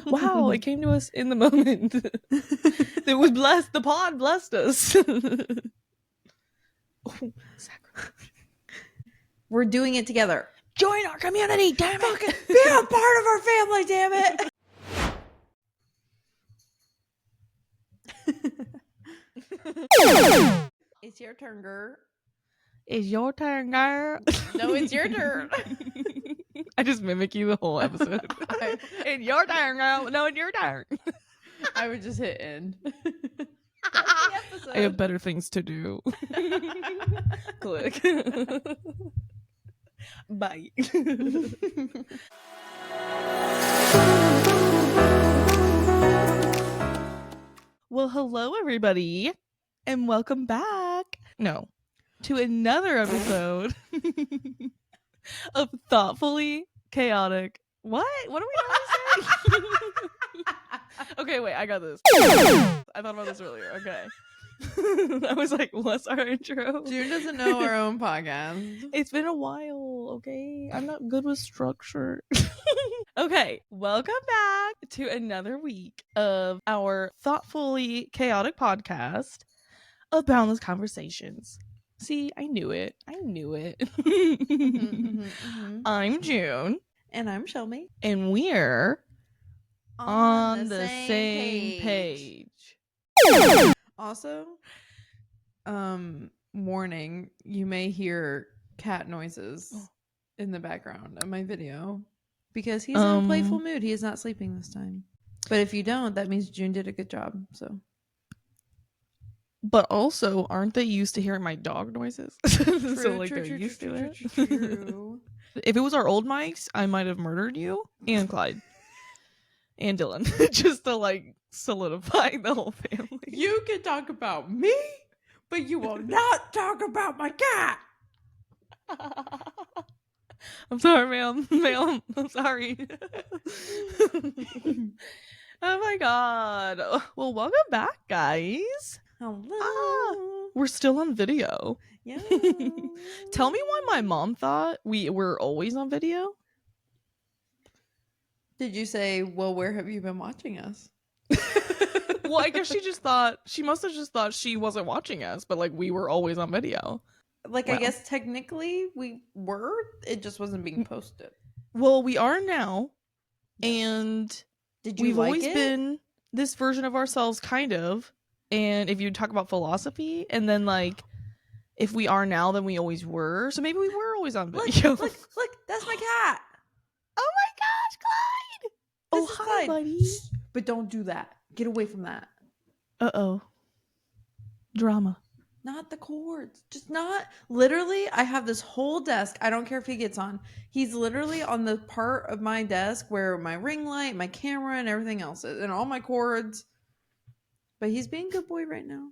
Wow, it came to us in the moment. It was blessed. The pod blessed us. Oh, sacrilege. We're doing it together. Join our community, damn it. Be a part of our family, damn it. It's your turn, girl. It's your turn, girl. No, it's your turn. I just mimic you the whole episode. It's your turn, girl. No, it's your turn. I would just hit end. I have better things to do. Click. Bye. Well, hello, everybody, and welcome back. No, to another episode of Thoughtfully Chaotic. What? What are we going to say? Okay, wait, I got this. I thought about this earlier. Okay. I was like, what's our intro? June doesn't know our own podcast. It's been a while, okay? I'm not good with structure. Okay, welcome back to another week of our Thoughtfully Chaotic podcast of Boundless Conversations. See, I knew it. I'm June. And I'm Shelby. And we're on the same page. Also, warning, you may hear cat noises in the background of my video because he's in a playful mood. He is not sleeping this time. But if you don't, that means June did a good job. So, but also, aren't they used to hearing my dog noises? True, so like true, they're true, used true, to it. True. If it was our old mics, I might have murdered you and Clyde and Dylan just to like solidify the whole family. You can talk about me, but you will not talk about my cat. I'm sorry, ma'am. I'm sorry. Oh my god. Well, welcome back, guys. Hello. We're still on video. Yeah. Tell me why my mom thought we were always on video. Did you say, well, where have you been watching us? Well, I guess she must have just thought she wasn't watching us, but like we were always on video. Like, Well. I guess technically we were, it just wasn't being posted. Well, we are now, and Did you we've like always it? been this version of ourselves, kind of. And if you talk about philosophy, and then like if we are now, then we always were. So maybe we were always on video. Look, that's my cat. Oh my gosh, Clyde! This Oh, is hi, Clyde. buddy. But don't do that. Get away from that. Uh-oh. Drama. Not the cords. Just not. Literally, I have this whole desk. I don't care if he gets on. He's literally on the part of my desk where my ring light, my camera, and everything else is, and all my cords. But he's being a good boy right now.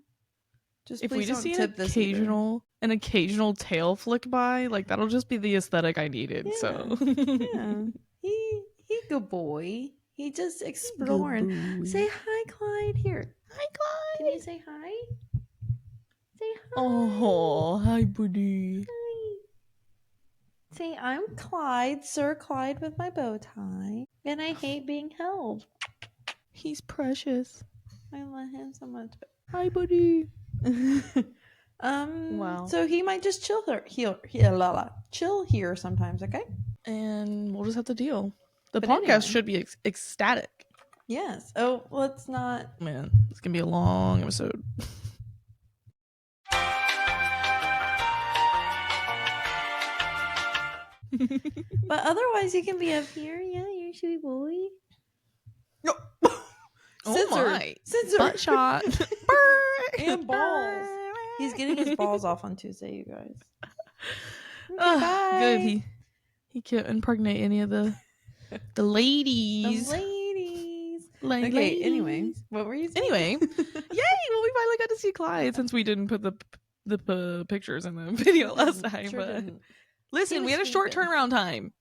Just If please we just don't see tip this either. an occasional tail flick by, like that'll just be the aesthetic I needed. Yeah. So Yeah. He good boy. He just exploring. Say hi, Clyde. Here. Hi, Clyde. Can you say hi? Say hi. Oh, hi, buddy. Hi. Say, I'm Clyde, Sir Clyde with my bow tie. And I hate being held. He's precious. I love him so much. Hi, buddy. Wow. So he might just chill chill here sometimes, okay? And we'll just have to deal. The But podcast anyway. should be ecstatic. Yes. Oh, let's not. Man, it's gonna be a long episode. But otherwise, you can be up here. Yeah, you're a sweet boy. No. Censored. Censored. Butt shot. And balls. He's getting his balls off on Tuesday, you guys. Okay, Ugh, bye. good. He can't impregnate any of the ladies. The ladies. Like, Okay, ladies. anyway. What were you saying? Anyway, yay! Well, we finally got to see Clyde since we didn't put the pictures in the video last time. Sure but didn't. listen, He we had a was short sleeping. turnaround time.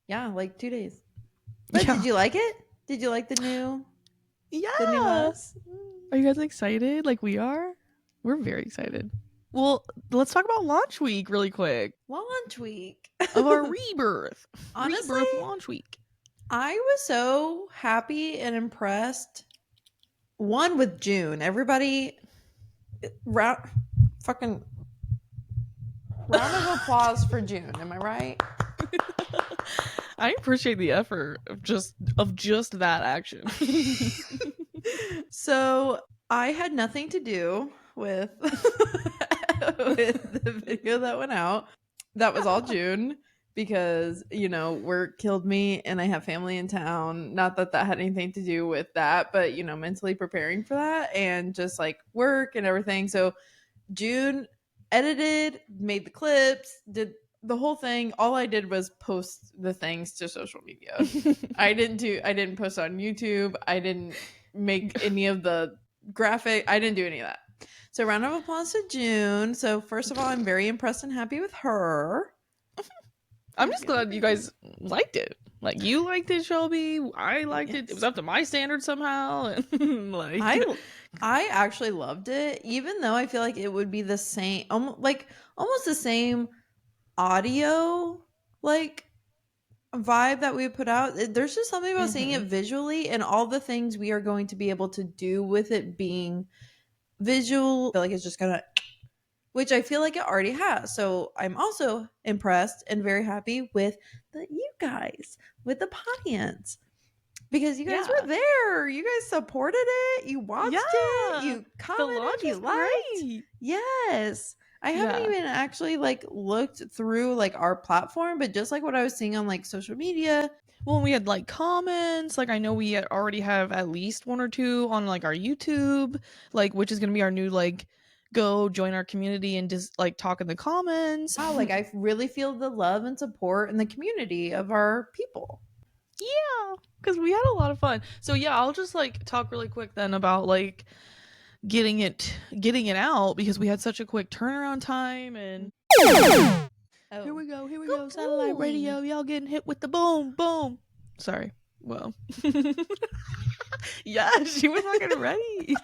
Yeah, like 2 days. But Yeah. did you like it? Did you like the new Yeah. us? Are you guys excited? Like we are? We're very excited. Well, let's talk about launch week really quick Launch week. of our rebirth. Honestly, Rebirth launch week. I was so happy and impressed. One with June. Everybody fucking round of applause for June. Am I right? I appreciate the effort of just that action. So I had nothing to do with with the video that went out. That was all June because work killed me and I have family in town. Not that that had anything to do with that, but mentally preparing for that and just like work and everything. So June edited, made the clips, did the whole thing. All I did was post the things to social media. I didn't post on YouTube. I didn't make any of the graphic. I didn't do any of that. So round of applause to June. So first of all, I'm very impressed and happy with her. I'm just glad you guys liked it. Like, you liked it, Shelby. I liked it. It was up to my standards somehow. Like, I actually loved it, even though I feel like it would be the same, almost the same audio like vibe that we put out. There's just something about seeing it visually and all the things we are going to be able to do with it being visual. I feel like it's just gonna, which I feel like it already has. So I'm also impressed and very happy with you guys, with the audience. Because you guys were there. You guys supported it. You watched it. You commented. You liked. Yes. I haven't even actually like looked through like our platform, but just like what I was seeing on like social media. Well, we had like comments. Like, I know we already have at least one or two on like our YouTube, like, which is going to be our new like go join our community and just like talk in the comments. Wow, like I really feel the love and support in the community of our people. Yeah, because we had a lot of fun. So yeah, I'll just like talk really quick then about like getting it out, because we had such a quick turnaround time. And here we go, satellite radio, y'all getting hit with the boom. Sorry. Well, yeah, she was not getting ready.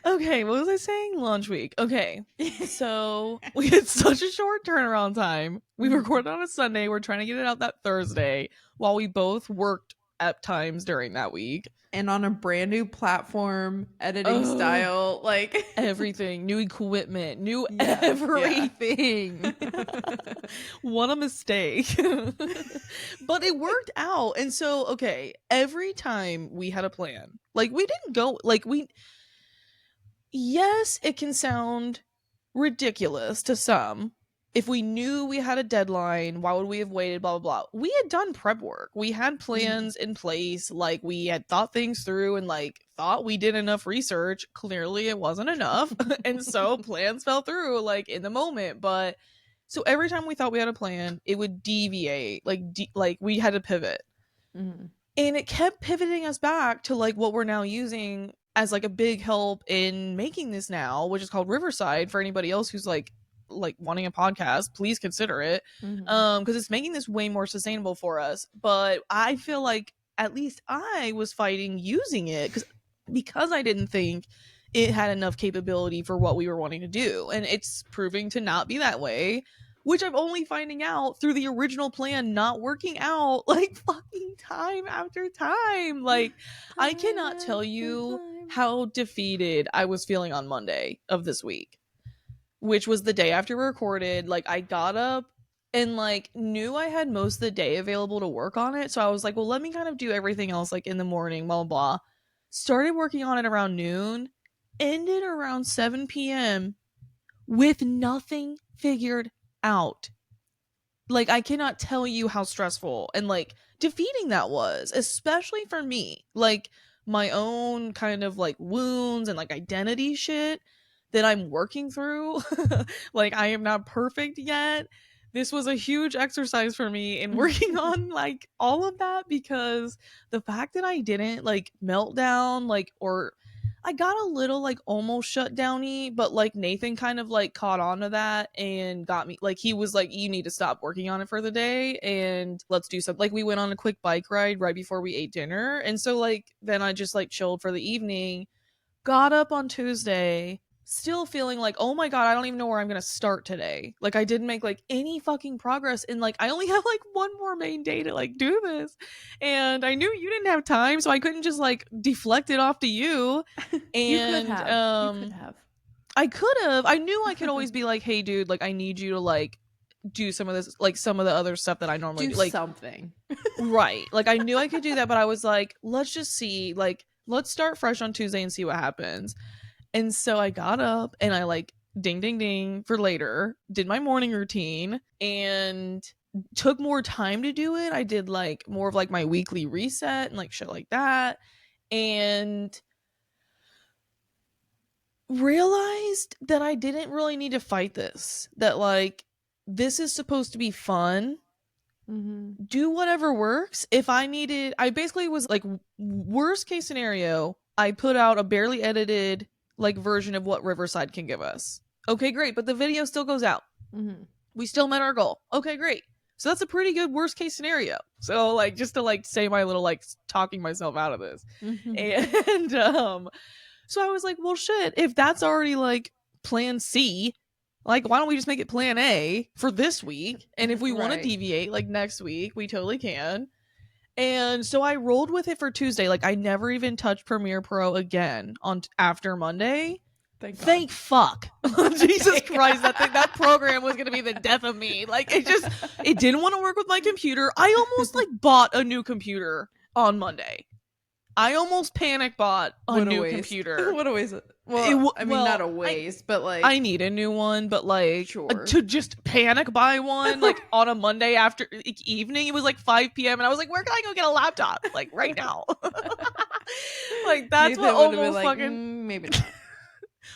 Okay, what was I saying? Launch week. Okay, so we had such a short turnaround time. We recorded on a Sunday. We're trying to get it out that Thursday, while we both worked at times during that week. And on a brand new platform, editing style, like everything, new equipment, new everything. What a mistake. But it worked out. And so, okay, every time we had a plan, like we didn't go, like yes, it can sound ridiculous to some. If we knew we had a deadline, why would we have waited? Blah, blah, blah. We had done prep work. We had plans in place. Like, we had thought things through and, like, thought we did enough research. Clearly, it wasn't enough. And so plans fell through, like, in the moment. But so every time we thought we had a plan, it would deviate. Like we had to pivot. And it kept pivoting us back to, like, what we're now using as, like, a big help in making this now, which is called Riverside. For anybody else who's, like wanting a podcast, please consider it, because it's making this way more sustainable for us. But I feel like at least I was fighting using it because I didn't think it had enough capability for what we were wanting to do, and it's proving to not be that way, which I'm only finding out through the original plan not working out, like, fucking time after time. Like, I cannot tell you how defeated I was feeling on Monday of this week, which was the day after we recorded. Like, I got up and, like, knew I had most of the day available to work on it. So I was like, well, let me kind of do everything else, like, in the morning, blah, blah, blah. Started working on it around noon, ended around 7 p.m. with nothing figured out. Like, I cannot tell you how stressful and, like, defeating that was, especially for me. Like, my own kind of, like, wounds and, like, identity shit that I'm working through. Like, I am not perfect yet. This was a huge exercise for me in working on, like, all of that, because the fact that I didn't, like, melt down, like, or I got a little, like, almost shut downy, but, like, Nathan kind of, like, caught on to that and got me, like, he was like, you need to stop working on it for the day and let's do something. Like, we went on a quick bike ride right before we ate dinner, and so, like, then I just, like, chilled for the evening, got up on Tuesday, still feeling like, oh my god, I don't even know where I'm gonna start today. Like, I didn't make like any fucking progress, and like I only have like one more main day to like do this, and I knew you didn't have time, so I couldn't just like deflect it off to you. And you could have. I could have. I knew I could always be like, hey dude, like I need you to like do some of this, like some of the other stuff that I normally do. Like something. right. Like I knew I could do that, but I was like, let's just see, like let's start fresh on Tuesday and see what happens. And so I got up and I like ding ding ding for later, did my morning routine and took more time to do it. I did like more of like my weekly reset and like shit like that. And realized that I didn't really need to fight this. That like this is supposed to be fun. Do whatever works. If I needed, I basically was like, worst case scenario, I put out a barely edited like version of what Riverside can give us. Okay, great, but the video still goes out. We still met our goal. Okay, great. So that's a pretty good worst case scenario. So like just to like say my little like talking myself out of this. And so I was like, well shit, if that's already like plan C, like why don't we just make it plan A for this week, and if we want to deviate like next week we totally can. And so I rolled with it for Tuesday. Like I never even touched Premiere Pro again on after Monday. Thank fuck. Jesus Christ, that program was gonna be the death of me. Like it didn't want to work with my computer. I almost like bought a new computer on Monday. I almost panic bought a new computer. What a waste. Well, I mean, not a waste, but like I need a new one, but like to just panic buy one like on a Monday after evening. It was like 5 p.m. and I was like, where can I go get a laptop? Like right now. Like that's what almost like, fucking maybe not.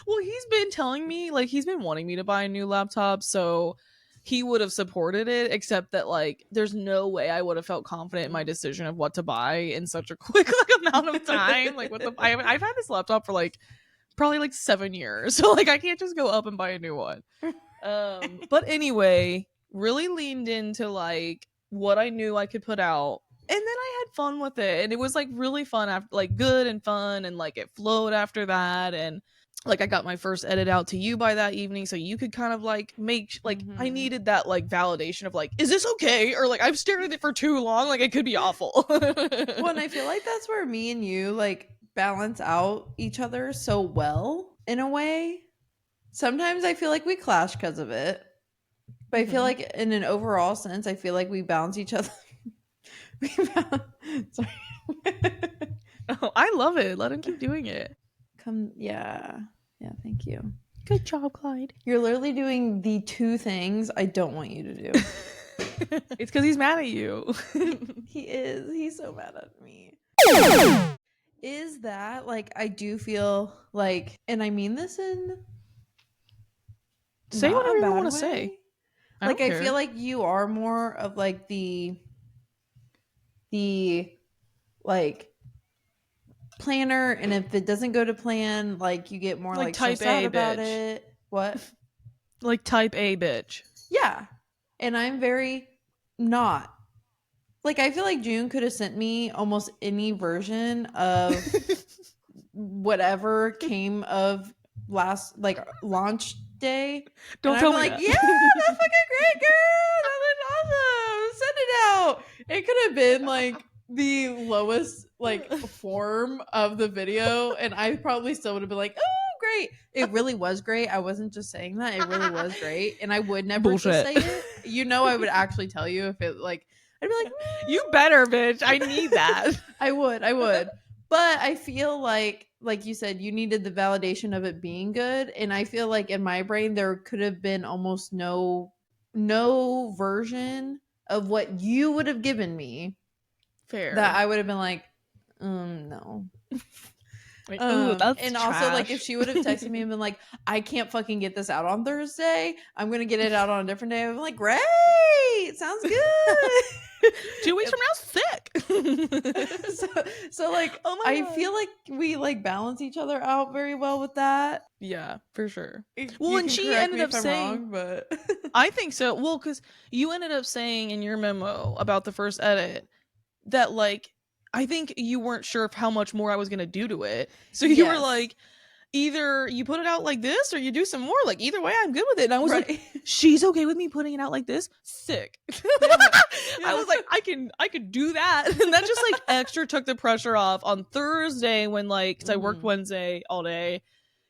Well, he's been telling me, like he's been wanting me to buy a new laptop, so he would have supported it, except that like there's no way I would have felt confident in my decision of what to buy in such a quick like amount of time. Like I've had this laptop for like probably like 7 years, so like I can't just go up and buy a new one. But anyway, really leaned into like what I knew I could put out, and then I had fun with it, and it was like really fun after, like good and fun, and like it flowed after that. And like I got my first edit out to you by that evening, so you could kind of like make like I needed that like validation of like, is this okay, or like I've stared at it for too long, like it could be awful. Well, and I feel like that's where me and you like balance out each other so well in a way. Sometimes I feel like we clash because of it, but I feel like in an overall sense I feel like we balance each other. Sorry. Oh, I love it. Let him keep doing it. Yeah, thank you. Good job, Clyde. You're literally doing the two things I don't want you to do. It's because he's mad at you. He is. He's so mad at me. Is that like I do feel like, and I mean this in say whatever you want to say. Like I feel like you are more of like the like planner, and if it doesn't go to plan, like you get more like type stressed A out about bitch. it. What? Like type A bitch. Yeah. And I'm very not. Like I feel like June could have sent me almost any version of whatever came of last like launch day. Don't tell me like, that. yeah, that's fucking great, girl. That was awesome. Send it out. It could have been like the lowest like form of the video, and I probably still would have been like, oh, great. It really was great. I wasn't just saying that. It really was great, and I would never just say it. You know, I would actually tell you if it like. I'd be like, you better, bitch. I need that. I would. But I feel like you said, you needed the validation of it being good. And I feel like in my brain, there could have been almost no version of what you would have given me. Fair. That I would have been like, no. Like, ooh, that's and trash. Also, like, if she would have texted me and been like, I can't fucking get this out on Thursday, I'm going to get it out on a different day. I'm like, great. Sounds good. 2 weeks from now, sick. so like, oh my God. Feel like we like balance each other out very well with that. Yeah, for sure. Well, and she ended up saying, wrong, but I think so. Well, because you ended up saying in your memo about the first edit that like, I think you weren't sure of how much more I was going to do to it. So you were like, either you put it out like this or you do some more. Like, either way, I'm good with it. And I was Right. like, she's okay with me putting it out like this? Sick. Yeah. I was like, I could do that. And that just like extra took the pressure off on Thursday when like, cause I worked Wednesday all day.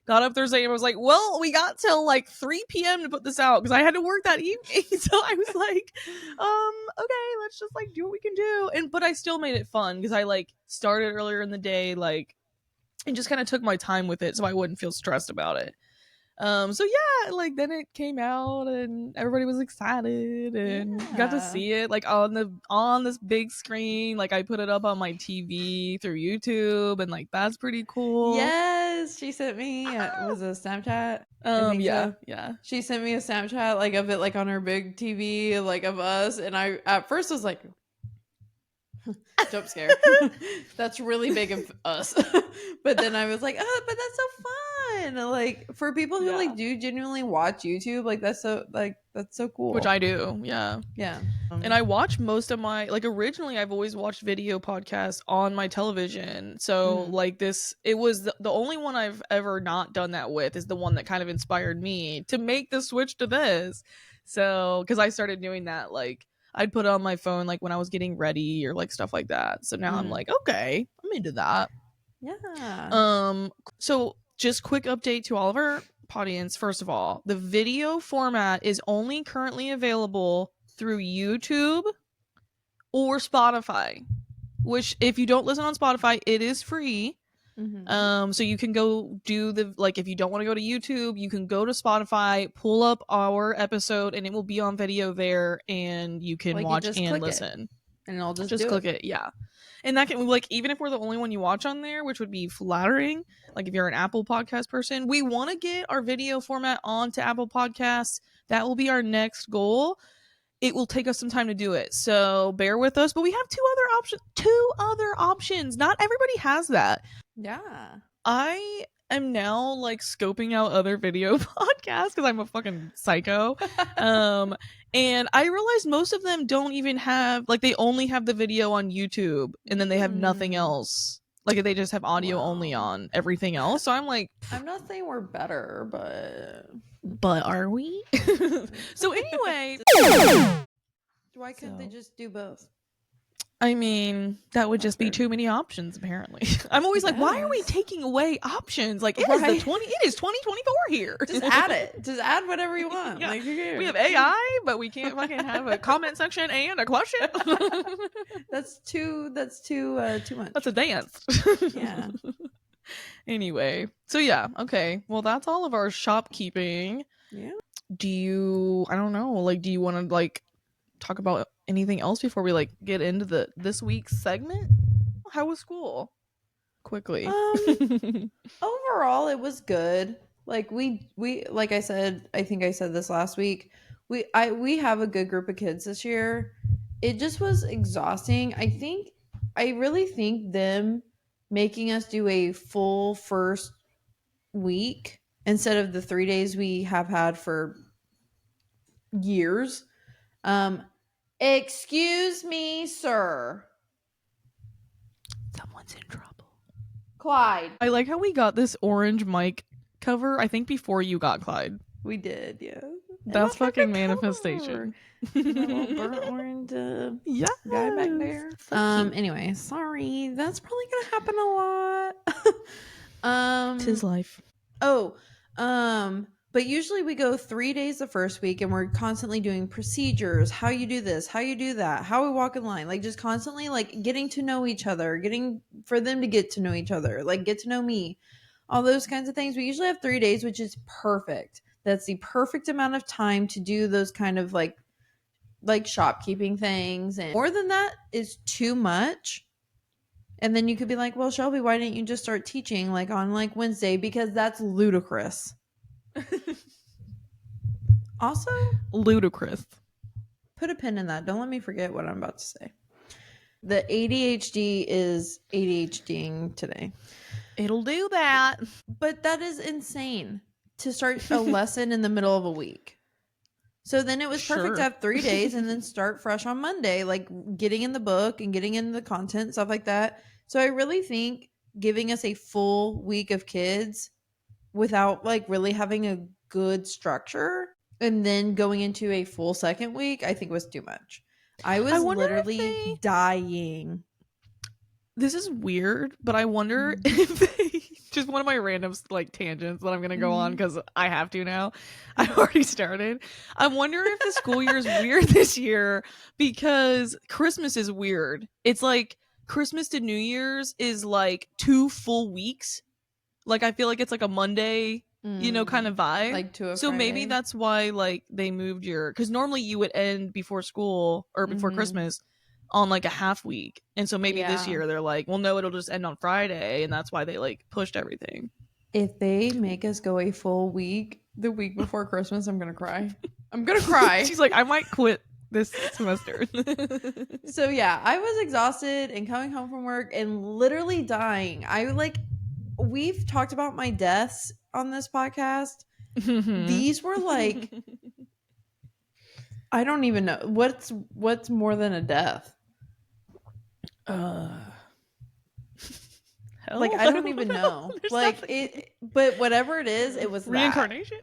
Got up Thursday and was like, well, we got till like 3 p.m. to put this out because I had to work that evening. So I was like, okay, let's just like do what we can do. But I still made it fun because I like started earlier in the day, like, and just kind of took my time with it so I wouldn't feel stressed about it. So yeah, like then it came out and everybody was excited and got to see it like on this big screen. Like I put it up on my TV through YouTube and like that's pretty cool. Yes, she sent me was it a Snapchat? Yeah. She sent me a Snapchat like of it like on her big TV like of us, and I at first was like jump scare. That's really big of us. But then I was like, oh, but that's so fun. Like for people who like do genuinely watch YouTube, like that's so cool. Which I do, yeah. And I watch most of my like originally I've always watched video podcasts on my television. So like this, it was the only one I've ever not done that with is the one that kind of inspired me to make the switch to this. So because I started doing that like I'd put it on my phone like when I was getting ready or like stuff like that. So now I'm like, okay, I'm into that. Yeah. So just quick update to all of our audience. First of all, the video format is only currently available through YouTube or Spotify, which if you don't listen on Spotify, it is free. So you can go do the like if you don't want to go to YouTube, you can go to Spotify, pull up our episode, and it will be on video there, and you can like watch and listen. And I'll just click it. Yeah. And that can like even if we're the only one you watch on there, which would be flattering, like if you're an Apple Podcast person, we want to get our video format onto Apple Podcasts. That will be our next goal. It will take us some time to do it, so bear with us. But we have two other options. Not everybody has that. Yeah. I am now like scoping out other video podcasts because I'm a fucking psycho. And I realized most of them don't even have like they only have the video on YouTube and then they have nothing else. Like they just have audio only on everything else. So I'm like, I'm not saying we're better, but are we? So anyway, why couldn't they just do both? I mean, that would just be too many options, apparently. I'm always like, why are we taking away options? Like, it is 2024 here. Just add it. Just add whatever you want. Yeah. Like, who cares? We have AI, but we can't fucking have a comment section and a question. That's too much. That's a dance. Yeah. Anyway, so yeah, okay. Well, that's all of our shopkeeping. Yeah. Do you want to like talk about anything else before we like get into this week's segment? How was school? Quickly. Overall it was good. Like we like I said, I think I said this last week, we have a good group of kids this year. It just was exhausting. I really think them making us do a full first week instead of the 3 days we have had for years. Excuse me, sir. Someone's in trouble. Clyde. I like how we got this orange mic cover, I think before you got Clyde. We did, yeah. That's fucking manifestation. Burnt orange guy back there. Anyway, sorry. That's probably gonna happen a lot. 'Tis life. But usually we go 3 days the first week and we're constantly doing procedures, how you do this, how you do that, how we walk in line, like just constantly like getting to know each other, getting for them to get to know each other, like get to know me, all those kinds of things. We usually have 3 days, which is perfect. That's the perfect amount of time to do those kind of like shopkeeping things. And more than that is too much. And then you could be like, well, Shelby, why didn't you just start teaching like on like Wednesday? Because that's ludicrous. Also, ludicrous. Put a pin in that. Don't let me forget what I'm about to say. The ADHD is ADHDing today. It'll do that. But that is insane to start a lesson in the middle of a week. So then it was perfect to have 3 days and then start fresh on Monday, like getting in the book and getting in the content, stuff like that. So I really think giving us a full week of kids without like really having a good structure, and then going into a full second week, I think was too much. I I was wonder if literally they. dying. This is weird, but I wonder Mhm. if they. Just one of my random like tangents that I'm gonna go on Mhm. because I have to now. I already started. I wonder if the school year is weird this year because Christmas is weird. It's like Christmas to New Year's is like 2 full weeks. Like I feel like it's like a Monday, kind of vibe. Like to a So maybe Friday. that's why like they moved your because normally you would end before school or before Mhm. Christmas on like a half week. And so maybe this Yeah. year they're like, well no, it'll just end on Friday, and that's why they like pushed everything. If they make us go a full week the week before Christmas, I'm gonna cry. I'm gonna cry. She's like, I might quit this semester. So yeah, I was exhausted and coming home from work and literally dying. We've talked about my deaths on this podcast. These were like, I don't even know what's more than a death. uh Hell, Like I don't even know. There's Like nothing. it, but whatever it is, it was that. Reincarnation.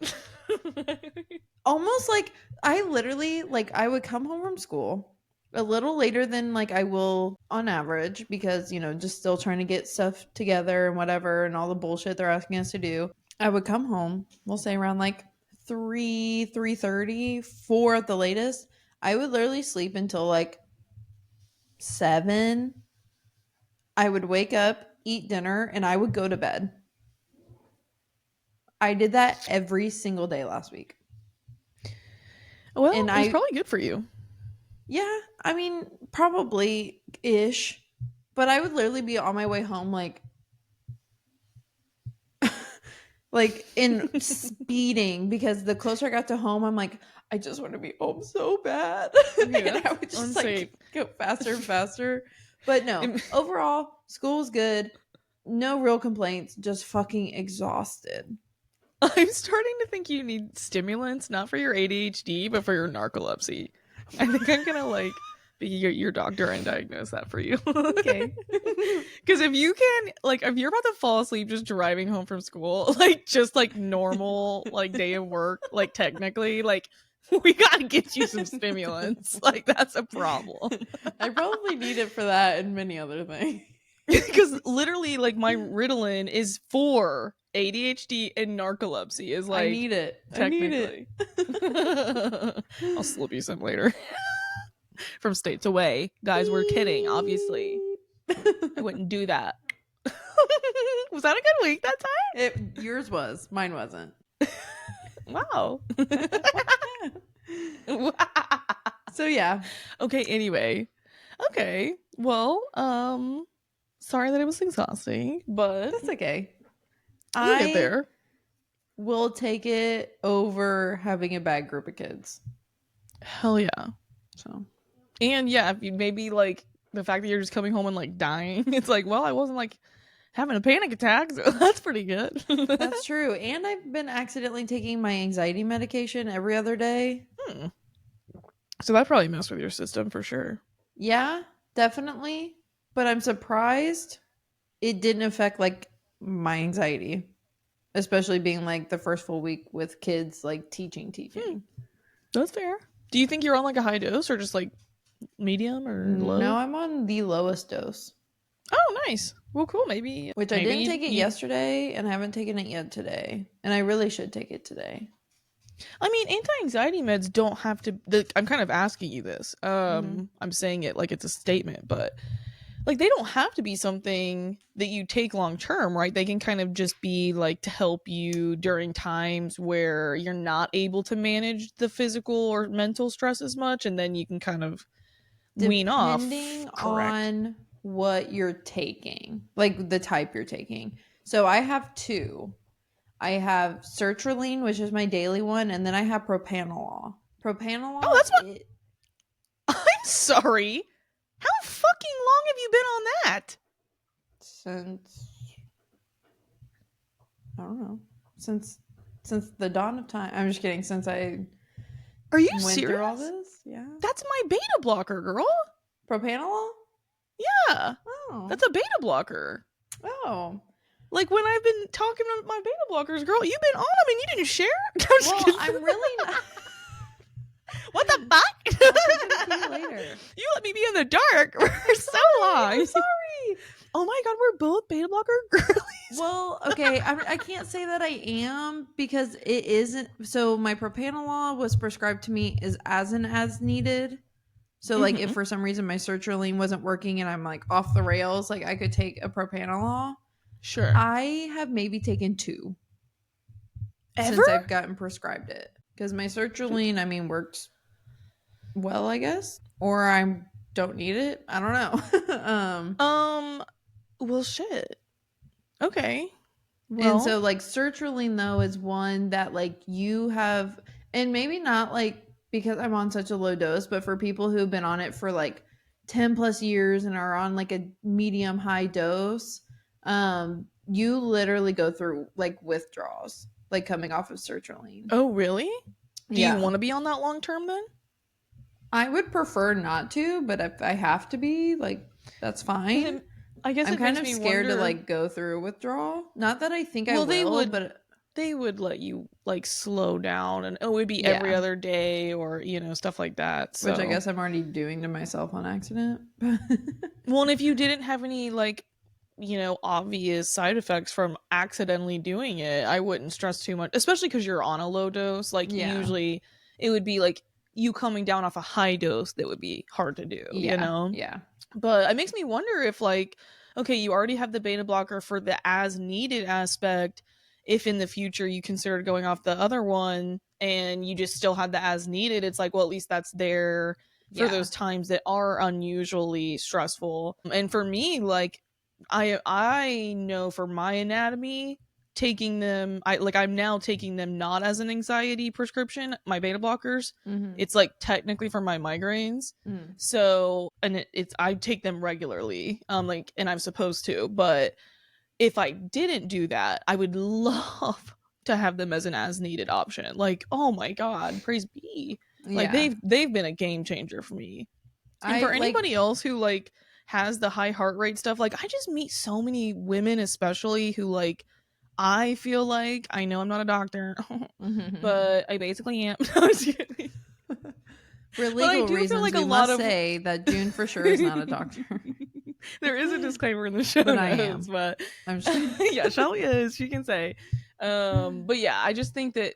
Almost like I literally like I would come home from school a little later than like I will on average because just still trying to get stuff together and whatever and all the bullshit they're asking us to do. I would come home, we'll say around like 3:30, 4 at the latest. I would literally sleep until like 7. I would wake up, eat dinner, and I would go to bed. I did that every single day last week. Well, And it was probably good for you. Yeah, I mean, probably ish. But I would literally be on my way home like in speeding because the closer I got to home, I'm like, I just want to be home so bad. Yeah, And I would just unsafe. like go faster and faster. But no, overall, school was good. No real complaints, just fucking exhausted. I'm starting to think you need stimulants, not for your ADHD, but for your narcolepsy. I think I'm gonna like be your doctor and diagnose that for you. Okay. Because if you can, like, if you're about to fall asleep just driving home from school, like, just like normal, like, day of work, like, technically, like, we gotta get you some stimulants. Like, that's a problem. I probably need it for that and many other things. Because literally, like, my Ritalin is for ADHD and narcolepsy, is like, I need it. technically. I'll slip you some later. From states away. Guys, we're kidding, obviously. I wouldn't do that. Was that a good week that Yours was. Mine wasn't. time? Wow. So yeah. Okay, anyway. Okay. Well, sorry that it was exhausting, but That's okay. we'll get there. Will take it over having a bad group of kids. Hell yeah. So And yeah, if you maybe like the fact that you're just coming home and like dying, it's like, well, I wasn't like having a panic attack, so that's pretty good. that's true. And I've been accidentally taking my anxiety medication every other day. So that probably messed with your system for sure. Yeah, definitely. But I'm surprised it didn't affect like my anxiety. Especially being like the first full week with kids like teaching. That's fair. Do you think you're on like a high dose or just like medium or low? No, I'm on the lowest dose. Oh, nice. Well, cool. Maybe. Which I didn't take it yesterday and I haven't taken it yet today. And I really should take it today. I mean, anti-anxiety meds don't have to. I'm kind of asking you this. I'm saying it like it's a statement, but like they don't have to be something that you take long term, right? They can kind of just be like to help you during times where you're not able to manage the physical or mental stress as much, and then you can kind of wean off. Depending on what you're taking, like the type you're taking. So I have 2. I have sertraline, which is my daily one, and then I have propanolol. Propanolol. Oh, that's what. I'm sorry. How fucking long have you been on that? Since I don't know. Since the dawn of time. I'm just kidding. Since I Are you went serious? through all this, yeah. That's my beta blocker, girl. Propanolol. Yeah. Oh, That's a beta blocker. oh. Like when I've been talking to my beta blockers, girl, you've been on them and you didn't share. Well, I'm really not. What the fuck? I'll take it to you later. You let me be in the dark for so long. I'm sorry. Oh my god, we're both beta blocker girlies. Well, okay, I can't say that I am because it isn't. So my propranolol was prescribed to me as needed. So like if for some reason my sertraline wasn't working and I'm like off the rails, like I could take a propranolol. Sure. I have maybe taken 2 Ever? since I've gotten prescribed it. Because my sertraline, I mean, works well, I guess. Or I don't need it. I don't know. Well, shit. Okay. Well, and so like sertraline though is one that like you have, and maybe not like because I'm on such a low dose, but for people who've been on it for like 10 plus years and are on like a medium high dose, you literally go through like withdrawals, like coming off of sertraline. oh, really? Do Yeah. you want to be on that long term then? I would prefer not to, but if I have to be, like, that's fine. I guess I'm it kind makes of me scared to wonder- like go through a withdrawal. Not that I think I Well, they will, would- but they would let you like slow down, and it would be every Yeah. other day, or stuff like that. So. which I guess I'm already doing to myself on accident. Well, and if you didn't have any like obvious side effects from accidentally doing it, I wouldn't stress too much, especially because you're on a low dose. Like Yeah. usually it would be like you coming down off a high dose that would be hard to do. Yeah. But it makes me wonder if like, okay, you already have the beta blocker for the as needed aspect. If in the future you considered going off the other one and you just still had the as needed, it's like, well, at least that's there for Yeah. those times that are unusually stressful. And for me, like I know for my anatomy, taking them, I'm now taking them not as an anxiety prescription, my beta blockers. Mhm. It's like technically for my migraines. Mm. So, and it's I take them regularly, and I'm supposed to, but if I didn't do that, I would love to have them as an as needed option. Like, oh my god, praise be. Like Yeah. they've been a game changer for me. And for like- anybody else who like has the high heart rate stuff, like I just meet so many women especially who like, I feel like, I know I'm not a doctor, but I basically am. No, I'm just kidding. for I legal do feel reasons, like we a lot must of- say that June for sure is not a doctor. There is a disclaimer in the show But I notes, am. but I'm just yeah, Shelly is. She can say. But yeah, I just think that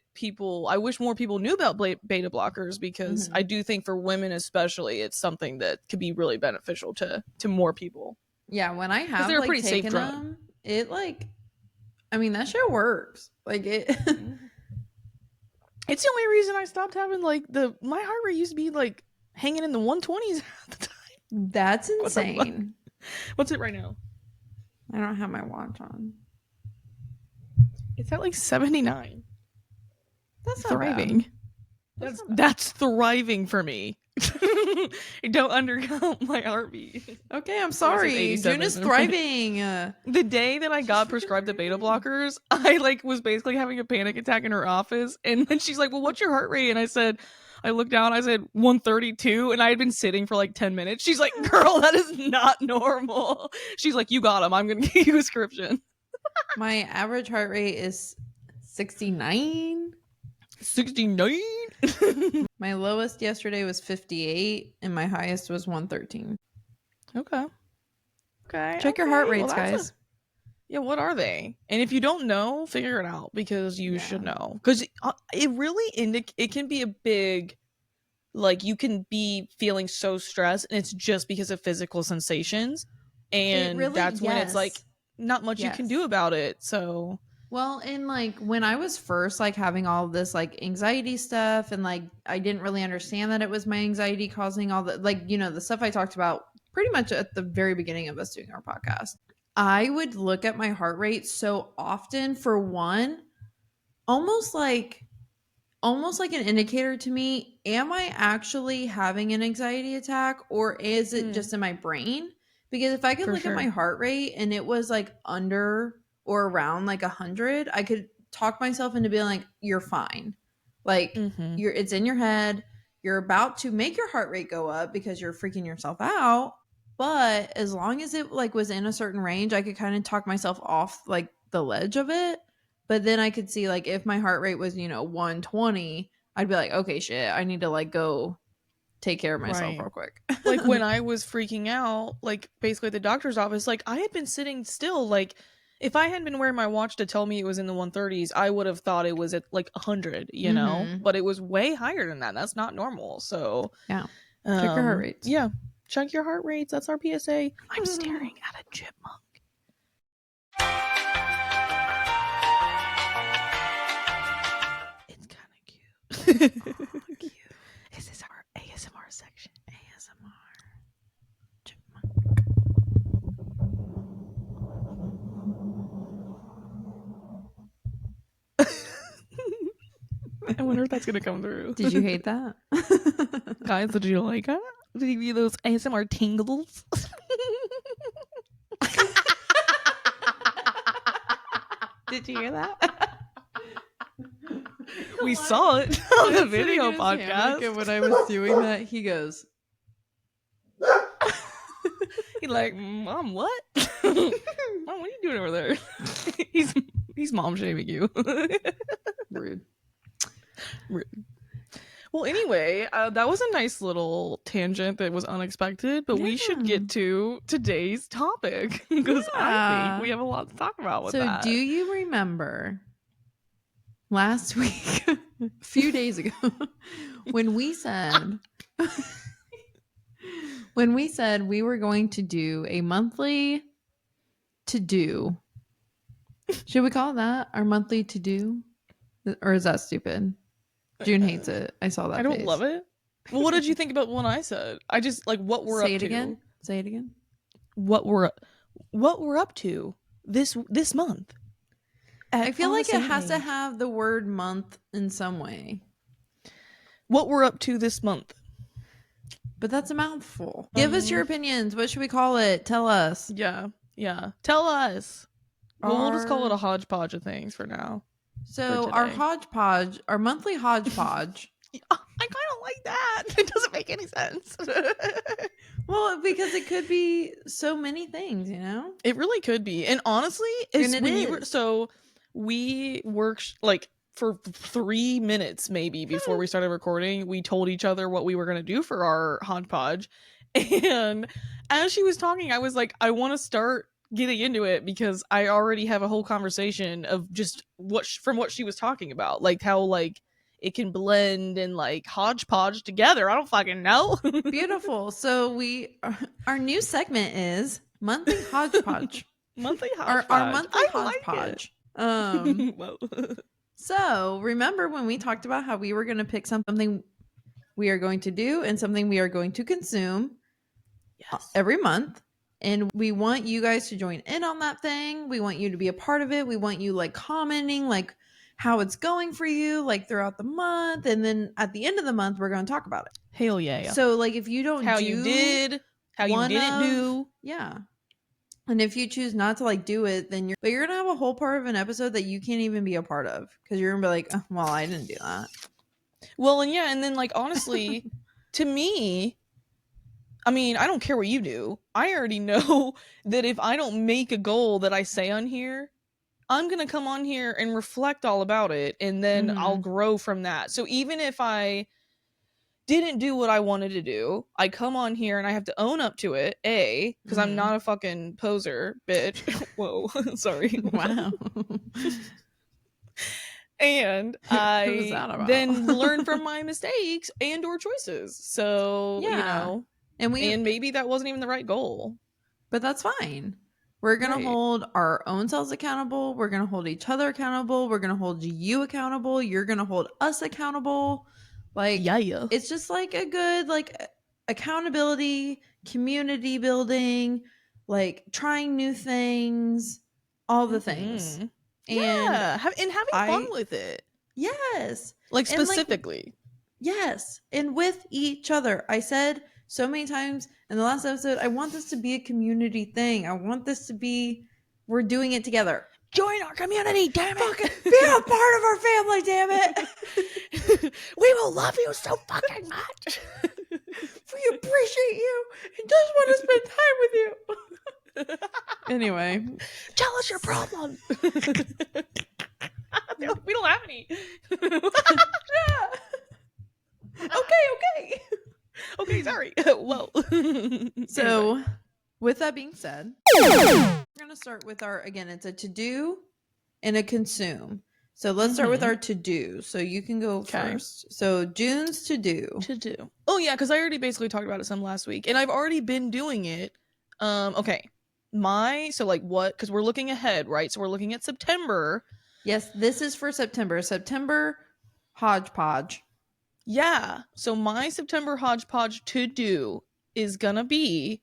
I wish more people knew about beta blockers, because Mhm. I do think for women especially, it's something that could be really beneficial to more people. Yeah, when I have they're a like pretty safe taken drug. them, it like, I mean, that shit works. Like it. It's the only reason I stopped having like my heart rate used to be like hanging in the 120s at the time. That's What the fuck? insane. What's it right now? I don't have my watch on. It's at like 79. That's not Thriving. bad. That's thriving for me. Don't undercount my heartbeat. Okay, I'm sorry. 87. June is thriving. The day that I got prescribed the beta blockers, I like was basically having a panic attack in her office, and then she's like, "Well, what's your heart rate?" And I said, I looked down, I said 132, and I had been sitting for like 10 minutes. She's like, "Girl, that is not normal." She's like, "You got him. I'm gonna give you a prescription." My average heart rate is 69. 69. My lowest yesterday was 58, and my highest was 113. Okay. Check your heart Well, rates, that's guys. Yeah, what are they? And if you don't know, figure it out, because you should Yeah. know. Because it really it can be a big, like, you can be feeling so stressed, and it's just because of physical sensations, and really- that's when it's yes. like not much you can Yes. do about it. So Well, and like when I was first like having all this like anxiety stuff, and like I didn't really understand that it was my anxiety causing all the like, the stuff I talked about pretty much at the very beginning of us doing our podcast. I would look at my heart rate so often, for one, almost like an indicator to me, am I actually having an anxiety attack, or is it just in my brain? Because if I could For look at my sure. heart rate and it was like under or around like 100, I could talk myself into being like, you're fine. Like it's in your head. You're about to make your heart rate go up because you're freaking yourself out. But as long as it like was in a certain range, I could kind of talk myself off like the ledge of it. But then I could see, like, if my heart rate was, 120, I'd be like, okay, shit, I need to, like, go take care of myself real quick. Like, when I was freaking out, like, basically at the doctor's office, like, I had been sitting still. Like, if I hadn't been wearing my watch to tell me it was in the 130s, I would have thought it was at, like, 100, you know? But it was way higher than that. That's not normal. So, yeah. Check your heart rates. Yeah. Check your heart rates. That's our PSA. I'm staring at a chipmunk. It's kind of cute. Oh, cute. Is this our ASMR section? ASMR. Chipmunk. I wonder if that's going to come through. Did you hate that? Guys, did you like it? Did you give you those ASMR tingles? Did you hear that? We saw it on the video podcast. And when I was doing that, he goes, He's like, Mom, what? Mom, what are you doing over there? He's mom shaming you. rude. Well, anyway, that was a nice little tangent that was unexpected, but we should get to today's topic because I think we have a lot to talk about with that. So do you remember last week, a few days ago, when we said we were going to do a monthly to-do? Should we call it that? Our monthly to-do? Or is that stupid? June hates it. I saw that. I don't love it. Well, what did you think about what I said? I just like what we're up to. Say it again. Say it again. What we're up to this month. I feel like it has to have the word month in some way. What we're up to this month. But that's a mouthful. Give us your opinions. What should we call it? Tell us. Yeah. Tell us. Well, we'll just call it a hodgepodge of things for now. So our hodgepodge, our monthly hodgepodge. I kind of like that. It doesn't make any sense. Well, because it could be so many things, you know? It really could be. And honestly, we worked like for 3 minutes maybe before we started recording. We told each other what we were going to do for our hodgepodge. And as she was talking, I was like, I want to start getting into it because I already have a whole conversation of just what she was talking about, like how like it can blend and like hodgepodge together. I don't fucking know. Beautiful. So our new segment is monthly hodgepodge. Monthly hodgepodge. Our monthly hodgepodge. Like So remember when we talked about how we were going to pick something we are going to do and something we are going to consume every month. And we want you guys to join in on that thing. We want you to be a part of it. We want you like commenting like how it's going for you like throughout the month. And then at the end of the month, we're going to talk about it. Hell yeah. So like if you don't how you didn't do. Yeah. And if you choose not to like do it, then you're going to have a whole part of an episode that you can't even be a part of. Because you're going to be like, oh, well, I didn't do that. Well, and yeah. And then like, honestly, to me, I mean, I don't care what you do. I already know that if I don't make a goal that I say on here, I'm going to come on here and reflect all about it. And then I'll grow from that. So even if I didn't do what I wanted to do, I come on here and I have to own up to it. Because I'm not a fucking poser, bitch. Whoa, sorry. Wow. And I then learn from my mistakes and or choices. So, you know. And maybe that wasn't even the right goal. But that's fine. We're going to hold our own selves accountable. We're going to hold each other accountable. We're going to hold you accountable. You're going to hold us accountable. Like, it's just like a good, like, accountability, community building, like trying new things, all the things. And having fun with it. Yes. Like specifically. Yes. And with each other. I said so many times in the last episode, I want this to be a community thing. I want this to be, we're doing it together. Join our community, damn it. Be a part of our family, damn it. We will love you so fucking much. We appreciate you and just want to spend time with you. Anyway, tell us your problem. We don't have any. Okay. Okay, sorry. Whoa. So, Anyway. with that being said, we're going to start with our, again, it's a to-do and a consume. So let's start with our to-do. So you can go first. So June's to-do. To-do. Oh, yeah, because I already basically talked about it some last week. And I've already been doing it. Okay. So like what? Because we're looking ahead, right? So we're looking at September. Yes, this is for September. September hodgepodge. Yeah. So my September hodgepodge to-do is going to be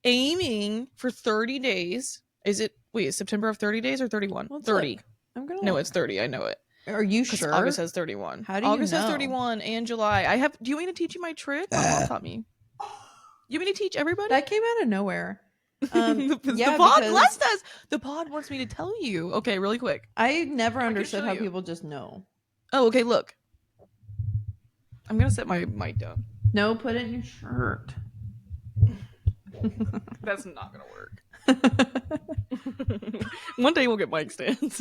aiming for 30 days. Is September of 30 days or 31? Let's 30. Look. I'm gonna No, look. it's 30. I know it. Are you sure? August has 31. How do you August know? has 31 and July. Do you want me to teach you my trick? My mom taught me. You want me to teach everybody? That came out of nowhere. The pod blessed us. The pod wants me to tell you. Okay, really quick. I never understood how people just know. Oh, okay, look. I'm going to set my mic down. No, put it in your shirt. That's not going to work. One day we'll get mic stands.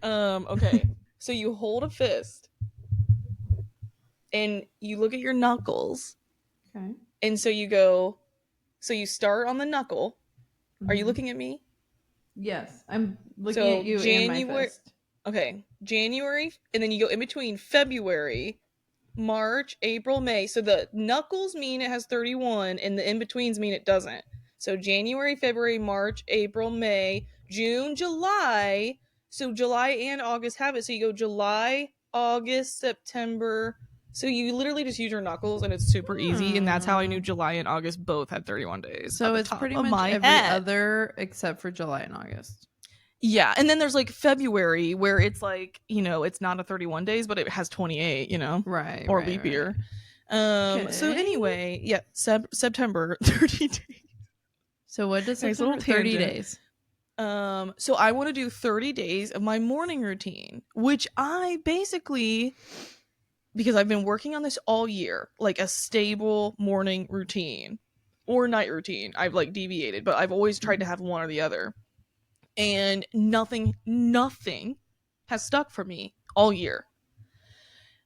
Okay. So you hold a fist and you look at your knuckles. Okay. And so you start on the knuckle. Mm-hmm. Are you looking at me? Yes, I'm looking at you and my fist. Okay, January, and then you go in between February, March, April, May. So the knuckles mean it has 31, and the in-betweens mean it doesn't. So January, February, March, April, May, June, July. So July and August have it. So you go July, August, September. So you literally just use your knuckles, and it's super easy. And that's how I knew July and August both had 31 days. So it's pretty much every other except for July and August. Yeah, and then there's like February where it's like, it's not a 31 days, but it has 28, right, or leap year. Okay. So anyway, yeah, September 30 days. So what does September 30 days? So I want to do 30 days of my morning routine, which I basically, because I've been working on this all year, like a stable morning routine or night routine. I've like deviated, but I've always tried to have one or the other. And nothing has stuck for me all year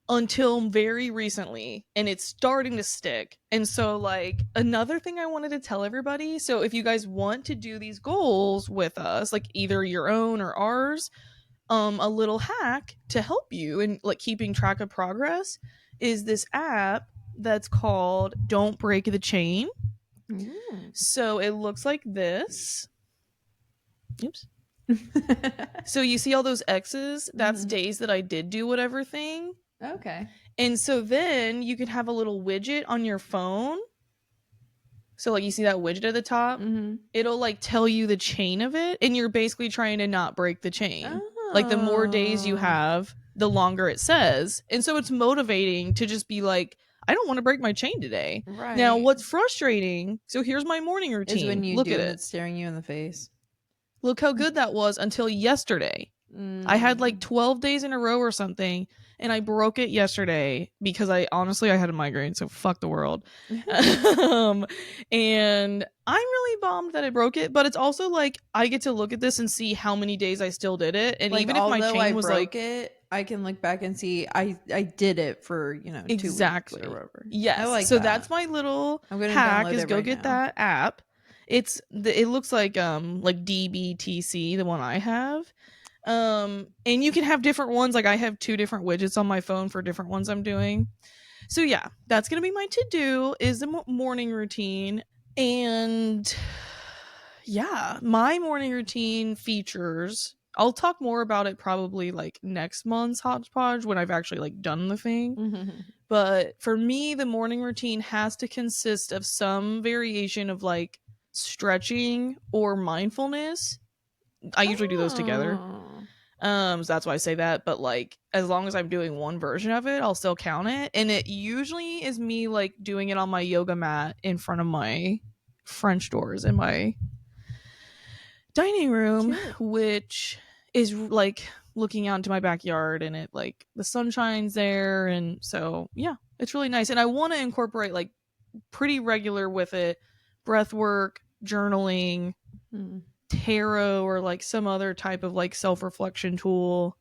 until very recently, and it's starting to stick. And so like another thing I wanted to tell everybody, so if you guys want to do these goals with us, like either your own or ours, a little hack to help you in like keeping track of progress is this app that's called Don't Break the Chain. So it looks like this. Oops. So you see all those X's? That's days that I did do whatever thing. Okay. And so then you can have a little widget on your phone. So like you see that widget at the top? It'll like tell you the chain of it, and you're basically trying to not break the chain. Oh. Like the more days you have, the longer it says. And so it's motivating to just be like, I don't want to break my chain today. Right. Now what's frustrating, so here's my morning routine. Is when you look at it. It's staring you in the face. Look how good that was until yesterday. I had like 12 days in a row or something, and I broke it yesterday because I had a migraine, so fuck the world. And I'm really bummed that I broke it, but it's also like I get to look at this and see how many days I still did it, and like, even if my chain was like it, I can look back and see I did it for 2 exactly. weeks or whatever. Yes, I like so that. That's my little hack is go get that app. It looks like DBTC, the one I have. And you can have different ones. Like I have 2 different widgets on my phone for different ones I'm doing. So yeah, that's going to be my to-do is the morning routine. And yeah, my morning routine features, I'll talk more about it probably like next month's Hodgepodge when I've actually like done the thing. But for me, the morning routine has to consist of some variation of like stretching or mindfulness. I usually do those together. So that's why I say that. But like, as long as I'm doing one version of it, I'll still count it. And it usually is me like doing it on my yoga mat in front of my French doors in my dining room, which is like looking out into my backyard, and it like the sun shines there. And so, yeah, it's really nice. And I want to incorporate like pretty regular with it breath work, journaling, tarot, or like some other type of like self-reflection tool,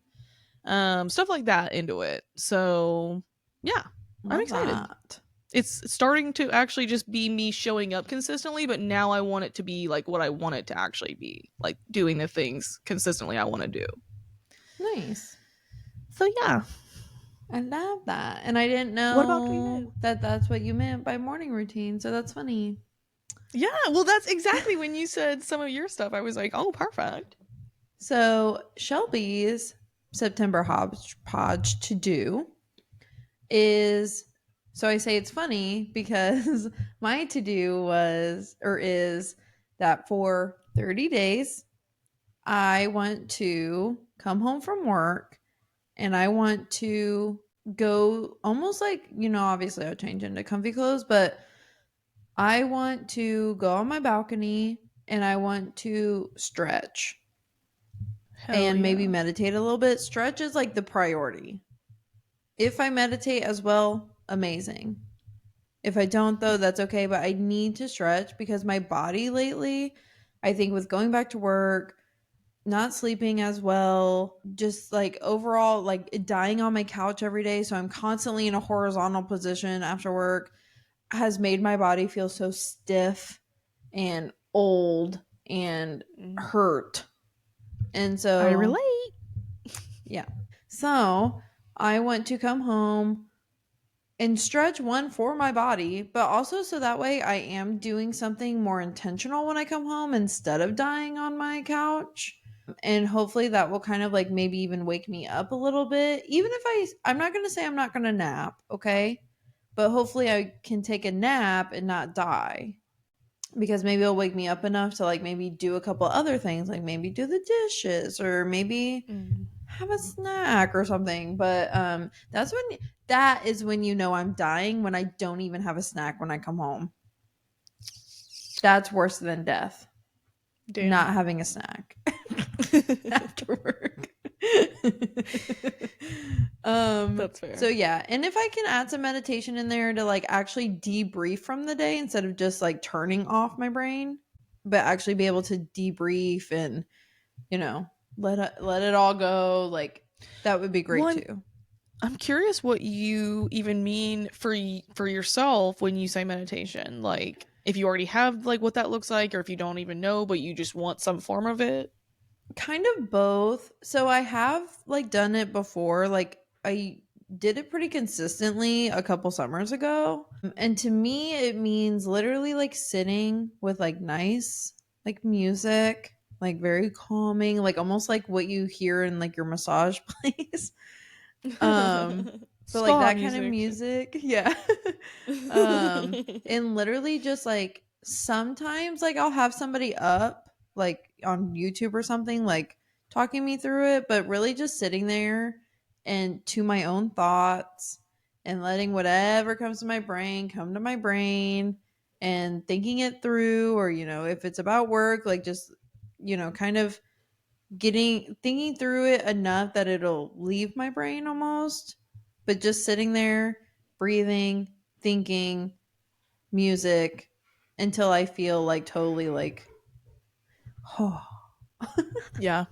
stuff like that into it. So yeah, I'm excited. That. It's starting to actually just be me showing up consistently, but now I want it to be like what I want it to actually be, like doing the things consistently I want to do. Nice. So yeah. I love that. And I didn't What about know you? that that's what you meant by morning routine. So that's funny. Yeah, well, that's exactly when you said some of your stuff. I was like, oh, perfect. So Shelby's September hodgepodge to do is, so I say it's funny because my to do was or is that for 30 days I want to come home from work and I want to go almost like, obviously I'll change into comfy clothes, but I want to go on my balcony and I want to stretch Hell and yeah. maybe meditate a little bit. Stretch is like the priority. If I meditate as well, amazing. If I don't, though, that's okay. But I need to stretch because my body lately, I think with going back to work, not sleeping as well, just like overall, like dying on my couch every day. So I'm constantly in a horizontal position after work has made my body feel so stiff and old and hurt. And so I relate. Yeah. So I want to come home and stretch one for my body, but also so that way I am doing something more intentional when I come home instead of dying on my couch. And hopefully that will kind of like maybe even wake me up a little bit. Even if I'm not going to say I'm not going to nap, okay? But hopefully I can take a nap and not die. Because maybe it'll wake me up enough to like maybe do a couple other things, like maybe do the dishes or maybe have a snack or something. But that is when I'm dying, when I don't even have a snack when I come home. That's worse than death. Damn. Not having a snack after work. That's fair. So yeah, and if I can add some meditation in there to like actually debrief from the day instead of just like turning off my brain, but actually be able to debrief and let it all go, like that would be great too. I'm curious what you even mean for yourself when you say meditation. Like, if you already have like what that looks like, or if you don't even know, but you just want some form of it. Kind of both. So I have like done it before. Like I did it pretty consistently a couple summers ago. And to me it means literally like sitting with like nice like music, like very calming, like almost like what you hear in like your massage place. But like Spa that kind of music. music. Yeah. And literally just like sometimes like I'll have somebody up like on YouTube or something like talking me through it, but really just sitting there and to my own thoughts and letting whatever comes to my brain come to my brain and thinking it through, or if it's about work, like just kind of thinking through it enough that it'll leave my brain almost, but just sitting there breathing, thinking, music until I feel like totally like oh. Yeah.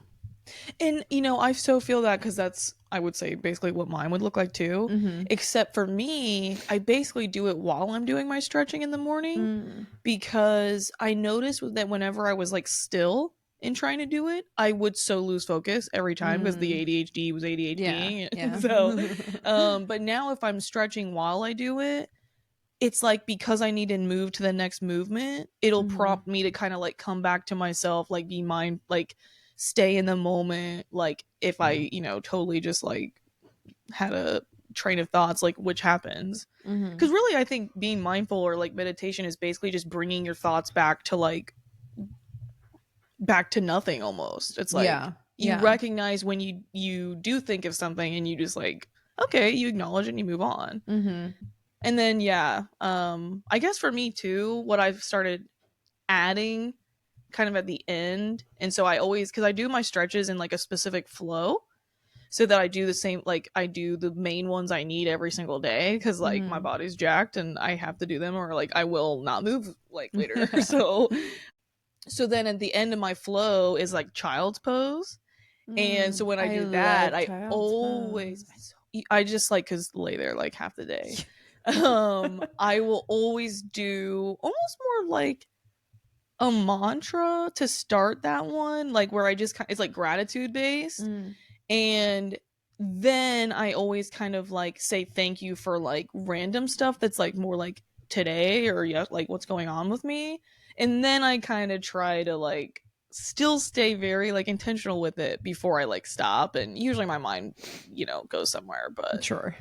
And I so feel that, because that's, I would say, basically what mine would look like too. Mm-hmm. Except for me, I basically do it while I'm doing my stretching in the morning, because I noticed that whenever I was like still in trying to do it, I would so lose focus every time because the ADHD was ADHDing. Yeah. So, but now if I'm stretching while I do it, it's like, because I need to move to the next movement, it'll prompt me to kind of like come back to myself, like be mind, like stay in the moment. Like if I, totally just like had a train of thoughts, like, which happens. Because really, I think being mindful or like meditation is basically just bringing your thoughts back to nothing almost. It's like you recognize when you do think of something and you just like, okay, you acknowledge it and you move on. And then I guess for me too, what I've started adding kind of at the end, and so I always, because I do my stretches in like a specific flow, so that I do the same, like I do the main ones I need every single day, because like my body's jacked and I have to do them, or like I will not move like later. So So then at the end of my flow is like child's pose. And so when I do that, love child's pose. I just like, cause lay there like half the day. I will always do almost more like a mantra to start that one, like where I just it's like gratitude based. And then I always kind of like say thank you for like random stuff that's like more like today or like what's going on with me. And then I kind of try to like still stay very like intentional with it before I like stop. And usually my mind, goes somewhere. But Sure.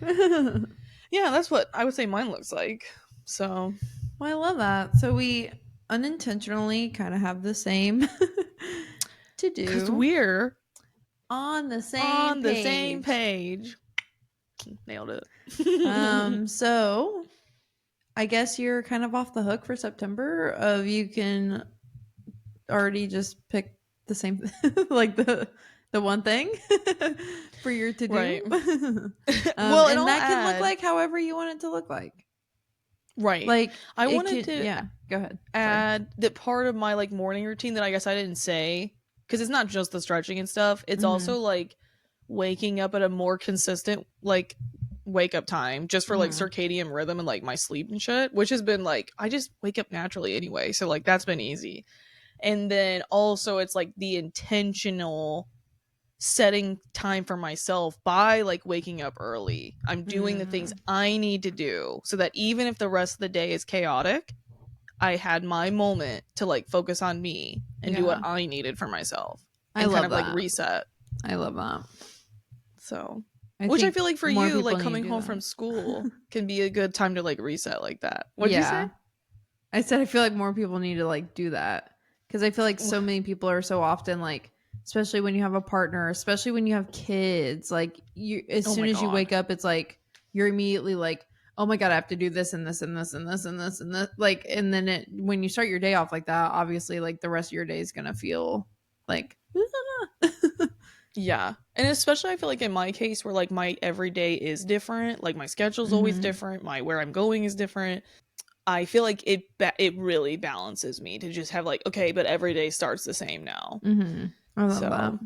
yeah, that's what I would say mine looks like. So, well, I love that. So we unintentionally kind of have the same to do. Because we're on the same page. Nailed it. So I guess you're kind of off the hook for September. Of you can already just pick the same, like the one thing for your to do. Right. Well, and that can look like however you want it to look like. Right. Like I wanted to go ahead. add that part of my like morning routine that I guess I didn't say, because it's not just the stretching and stuff. It's also like waking up at a more consistent like wake up time just for like circadian rhythm and like my sleep and shit, which has been like I just wake up naturally anyway, so like that's been easy. And then also it's like the intentional setting time for myself by like waking up early. I'm doing the things I need to do so that even if the rest of the day is chaotic, I had my moment to like focus on me and do what I needed for myself. And I love kind of that. like reset. I love that. So which I feel like for you, like coming home from school can be a good time to like reset like that. What'd you say? I said I feel like more people need to like do that, because I feel like so many people are so often like, especially when you have a partner, especially when you have kids, like you as soon as you wake up, it's like you're immediately like, oh my god, I have to do this and this and this and this and this and this, like, and then when you start your day off like that, obviously like the rest of your day is gonna feel like yeah. And especially I feel like in my case where like my everyday is different, like my schedule's always different, my where I'm going is different, I feel like it really balances me to just have like, okay, but every day starts the same now. I love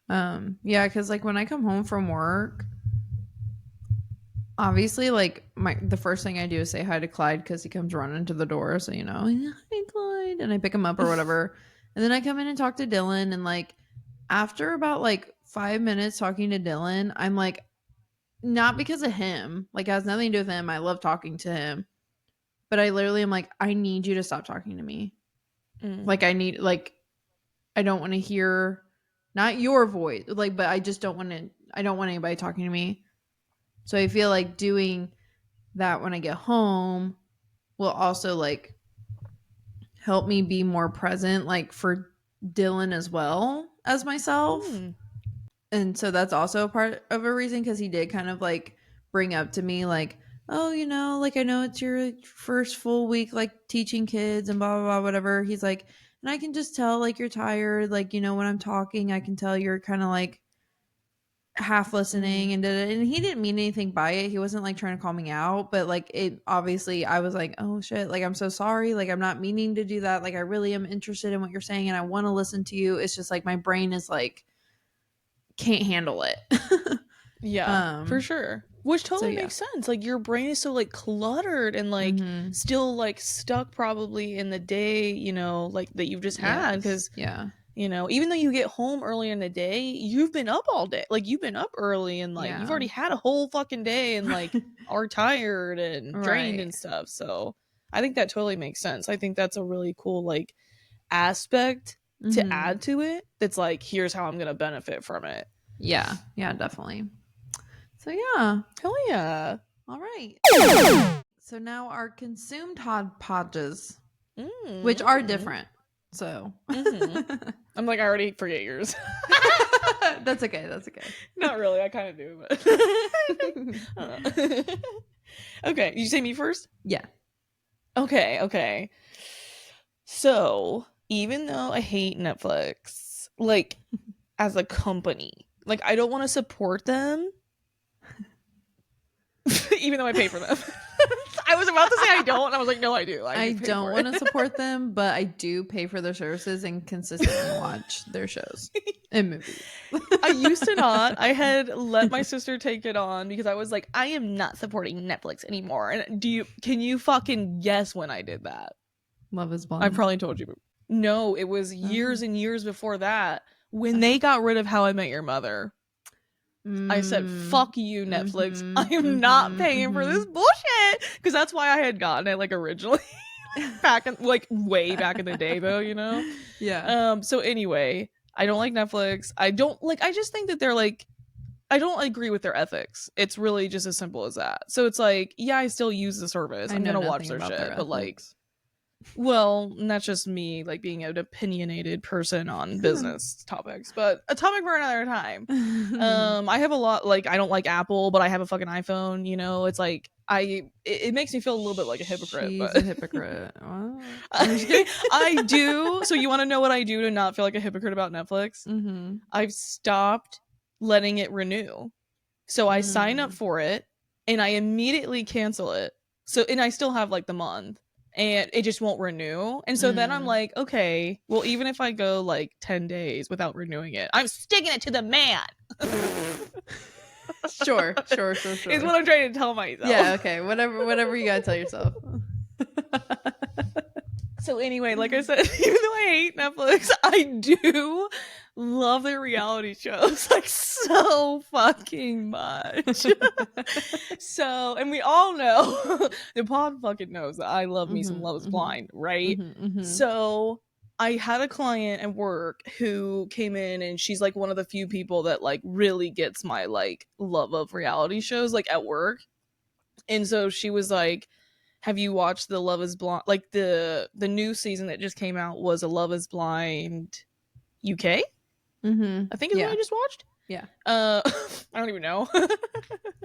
that. Yeah, because like when I come home from work, obviously like the first thing I do is say hi to CLYDE, because he comes running to the door, so hi CLYDE, and I pick him up or whatever. And then I come in and talk to Dylan, and like after about like 5 minutes talking to Dylan, I'm like, not because of him, like it has nothing to do with him, I love talking to him, but I literally am like, I need you to stop talking to me. Like I need, like, I don't want to hear, not your voice, like, but I just don't want anybody talking to me. So I feel like doing that when I get home will also like help me be more present, like for Dylan as well as myself. And so that's also a part of a reason, because he did kind of like bring up to me like, oh, like I know it's your first full week like teaching kids and blah blah blah whatever. He's like, and I can just tell like you're tired, like when I'm talking I can tell you're kind of like half listening, and he didn't mean anything by it. He wasn't like trying to call me out, but like it obviously I was like, oh shit, like I'm so sorry, like I'm not meaning to do that, like I really am interested in what you're saying and I want to listen to you. It's just like my brain is like can't handle it. Yeah, for sure. Which totally makes sense. Like your brain is so like cluttered and like still like stuck probably in the day, like that you've just had, because even though you get home early in the day, you've been up all day. Like you've been up early and like you've already had a whole fucking day and like are tired and drained and stuff. So I think that totally makes sense. I think that's a really cool like aspect to add to it. That's like, here's how I'm gonna benefit from it. Yeah, definitely. So yeah. Hell yeah. All right. So now our consumed hodgepodges, which are different. So I'm like, I already forget yours. That's okay. Not really. I kind of do, but okay. You say me first? Yeah. Okay. So even though I hate Netflix, like as a company, like I don't want to support them. Even though I pay for them. I was about to say I don't, and I was like, no, I do. I don't want to support them, but I do pay for their services and consistently watch their shows and movies. I used to not. I had let my sister take it on because I was like, I am not supporting Netflix anymore. And can you fucking guess when I did that? Love is Blind. I probably told you. No, it was years and years before that when they got rid of How I Met Your Mother. I said, fuck you, Netflix. I am not paying for this bullshit. Because that's why I had gotten it, like, originally. Back in, like, way back in the day, though, you know? Yeah. So anyway, I don't like Netflix. I just think that they're, like, I don't agree with their ethics. It's really just as simple as that. So it's like, yeah, I still use the service. I'm going to watch their shit. But, like, well, that's just me, like, being an opinionated person on business topics, but a topic for another time. I have a lot, like, I don't like Apple, but I have a fucking iPhone, you know? It's like, it makes me feel a little bit like a hypocrite. She's but a hypocrite. Wow. I do. So you want to know what I do to not feel like a hypocrite about Netflix? I've stopped letting it renew. So I sign up for it, and I immediately cancel it. So, and I still have, like, the month. And it just won't renew. And so then I'm like, okay, well, even if I go like 10 days without renewing it, I'm sticking it to the man. Sure. Is what I'm trying to tell myself. Yeah, okay. Whatever you gotta tell yourself. So anyway, like I said, even though I hate Netflix, I do love their reality shows, like, so fucking much. So, and we all know, the pod fucking knows that I love me some Love is Blind, right? So I had a client at work who came in, and she's like one of the few people that, like, really gets my, like, love of reality shows, like, at work. And so she was like, have you watched the Love is Blind? Like, the new season that just came out was a Love is Blind UK? I think is what I just watched. Yeah. I don't even know.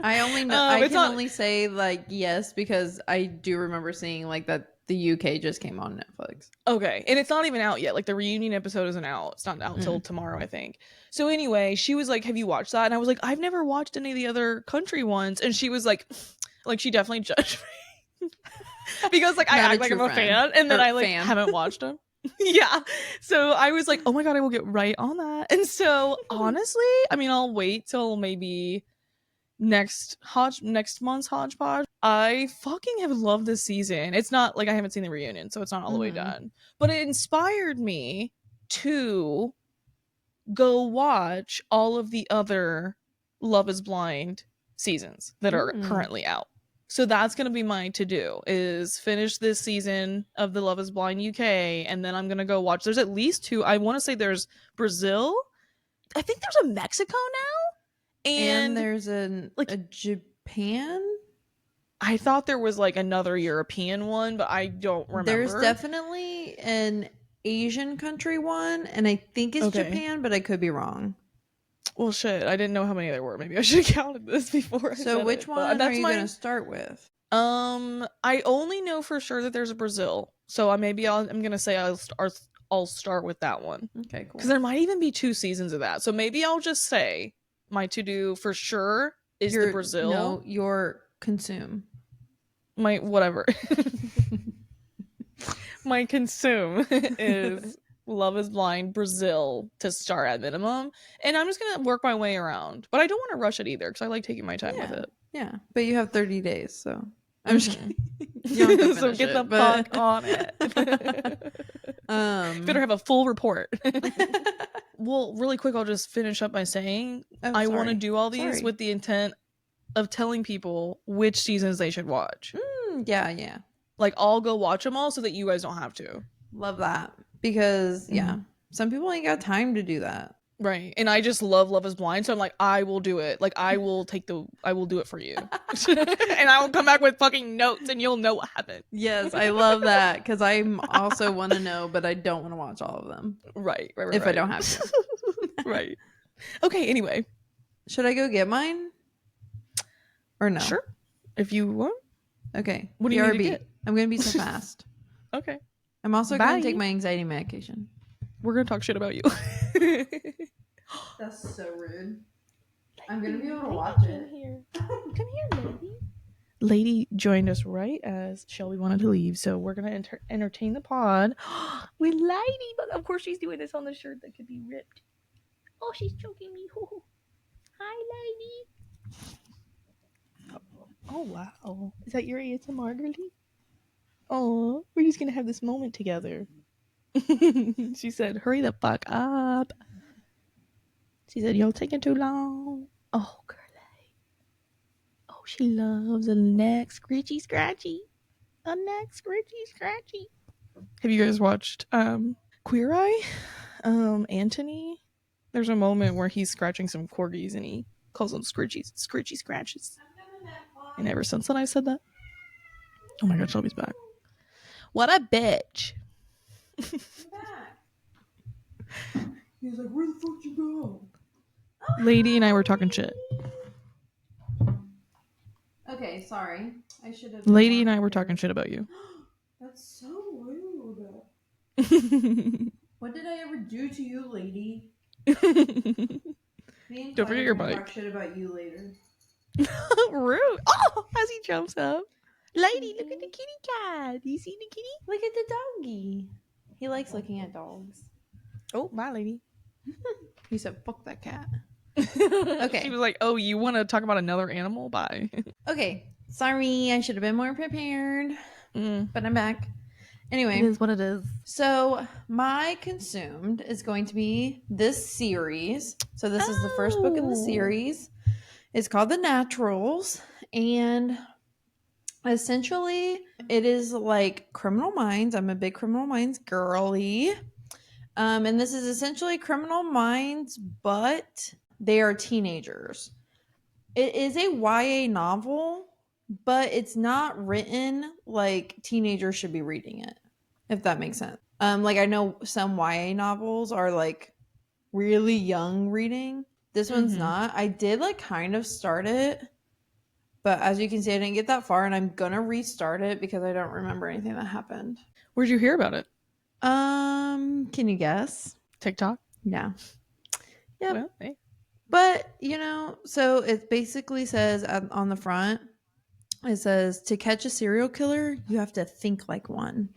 I only know. I can only say, like, yes, because I do remember seeing, like, that the UK just came on Netflix. Okay, and it's not even out yet. Like, the reunion episode isn't out. It's not out till tomorrow, I think. So anyway, she was like, have you watched that? And I was like, I've never watched any of the other country ones. And she was like she definitely judged me. Because, like, I act like I'm a fan, and then I, like, haven't watched them. Yeah. So I was like, oh my god, I will get right on that. And so honestly, I mean, I'll wait till maybe next month's Hodgepodge. I fucking have loved this season. It's not like I haven't seen the reunion, so it's not all the way done. But it inspired me to go watch all of the other Love is Blind seasons that are currently out. So that's going to be my to-do, is finish this season of the Love is Blind UK, and then I'm going to go watch. There's at least 2. I want to say there's Brazil. I think there's a Mexico now. And there's a Japan? I thought there was, like, another European one, but I don't remember. There's definitely an Asian country one, and I think it's Japan, but I could be wrong. Well, shit, I didn't know how many there were. Maybe I should have counted this before. So which one are you going to start with? I only know for sure that there's a Brazil. So I'm going to say I'll start with that one. Okay, cool. Because there might even be 2 seasons of that. So maybe I'll just say my to-do for sure is the Brazil. No, your consume. My whatever. My consume is Love is Blind Brazil to start at minimum, and I'm just gonna work my way around, but I don't want to rush it either because I like taking my time with it. Yeah, but you have 30 days, so I'm just kidding. You don't have to so get the fuck on it. Better have a full report. Well, really quick, I'll just finish up by saying I want to do all these with the intent of telling people which seasons they should watch. Yeah. Like, I'll go watch them all so that you guys don't have to. Love that. Because, some people ain't got time to do that. Right. And I just love Love is Blind. So I'm like, I will do it. Like, I will do it for you. And I will come back with fucking notes and you'll know what happened. Yes, I love that. Because I also want to know, but I don't want to watch all of them. Right. If I don't have to. Right. Okay, anyway. Should I go get mine? Or no? Sure. If you want. Okay. What do you need to get? I'm going to be so fast. Okay. I'm also going to take my anxiety medication. We're going to talk shit about you. That's so rude. I'm going to be able to watch it. Come here, baby. Lady joined us right as Shelby wanted to leave, so we're gonna entertain the pod with Lady. But of course, she's doing this on the shirt that could be ripped. Oh, she's choking me. Hi, Lady. Oh wow, is that your ASMR, girlie? Oh, we're just gonna have this moment together. She said, "Hurry the fuck up." She said, "You're taking too long." Oh, girlie. Oh, she loves a neck scritchy scratchy. A neck scritchy scratchy. Have you guys watched Queer Eye? Anthony? There's a moment where he's scratching some corgis and he calls them scritchy scratches. And ever since then I said that. Oh my god, Shelby's back. What a bitch. He was like, where the fuck you go? Lady and I were talking shit. Okay, sorry. I should have. Lady and I were talking shit about you. That's so rude. What did I ever do to you, lady? Me and Don't forget your gonna bike. talk shit about you later. Rude. Oh, as he jumps up. Lady, look at the kitty cat. Do you see the kitty? Look at the doggy. He likes looking at dogs. Oh, bye, lady. He said, fuck that cat. Okay. She was like, oh, you want to talk about another animal? Bye. Okay. Sorry, I should have been more prepared. But I'm back. Anyway. It is what it is. So my consumed is going to be this series. So this is the first book in the series. It's called The Naturals. And essentially it is like Criminal Minds. I'm a big Criminal Minds girly. And this is essentially Criminal Minds, but they are teenagers. It is a YA novel, but it's not written like teenagers should be reading it, if that makes sense. Like I know some YA novels are like really young reading. This one's not. I did like kind of start it, but as you can see, I didn't get that far, and I'm gonna restart it because I don't remember anything that happened. Where'd you hear about it? Can you guess? TikTok? Yeah. Yep. Well, hey. But, so it basically says on the front, it says, to catch a serial killer, you have to think like one.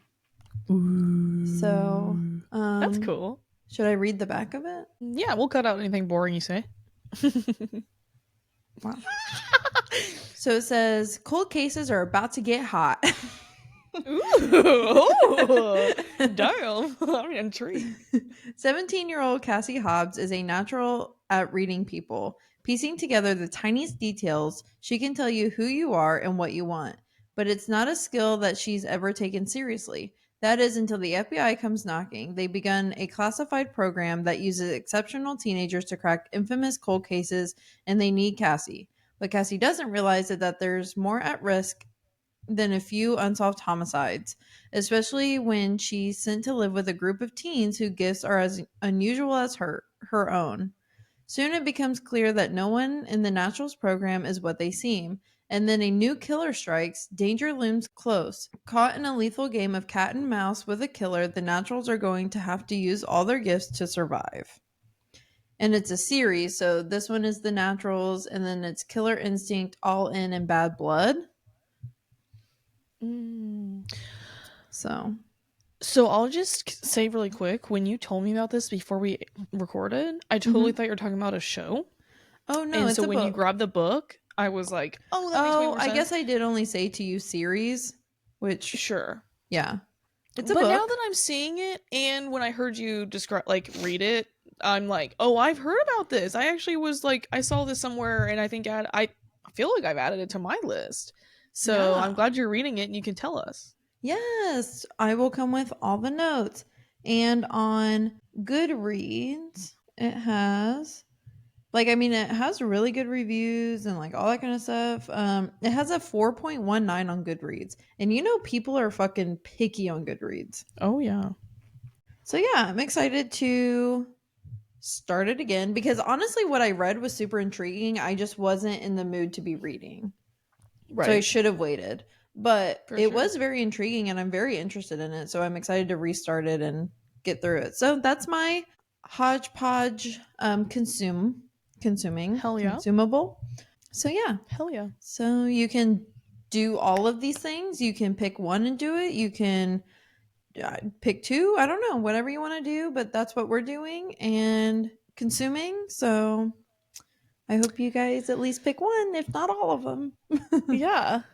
Ooh. So, that's cool. Should I read the back of it? Yeah, we'll cut out anything boring you say. Wow. So it says, cold cases are about to get hot. Ooh, damn. I'm intrigued. 17-year-old Cassie Hobbs is a natural at reading people. Piecing together the tiniest details, she can tell you who you are and what you want. But it's not a skill that she's ever taken seriously. That is until the FBI comes knocking. They've begun a classified program that uses exceptional teenagers to crack infamous cold cases, and they need Cassie. But Cassie doesn't realize that there's more at risk than a few unsolved homicides, especially when she's sent to live with a group of teens whose gifts are as unusual as her own. Soon it becomes clear that no one in the Naturals program is what they seem, and then a new killer strikes. Danger looms close. Caught in a lethal game of cat and mouse with a killer, the Naturals are going to have to use all their gifts to survive. And it's a series, so this one is The Naturals, and then it's Killer Instinct, All In, and Bad Blood. So I'll just say really quick, when you told me about this before we recorded, I totally thought you were talking about a show. Oh no! And it's so a when book. you grabbed the book, I was like, "Oh, that makes way more sense." I guess I did only say to you series, which sure, yeah, it's a book. But now that I'm seeing it, and when I heard you describe, read it, I'm like, "Oh, I've heard about this." I actually was like, I saw this somewhere, and I think I feel like I've added it to my list. So I'm glad you're reading it, and you can tell us. Yes, I will come with all the notes. And on Goodreads, it has it has really good reviews and all that kind of stuff. It has a 4.19 on Goodreads. And people are fucking picky on Goodreads. Oh yeah. So yeah, I'm excited to start it again because honestly what I read was super intriguing. I just wasn't in the mood to be reading. Right. So I should have waited. But it was very intriguing and I'm very interested in it. So I'm excited to restart it and get through it. So that's my hodgepodge consuming. Hell yeah. Consumable. So yeah. Hell yeah. So you can do all of these things. You can pick one and do it. You can pick two. I don't know, whatever you want to do, but that's what we're doing and consuming. So I hope you guys at least pick one, if not all of them.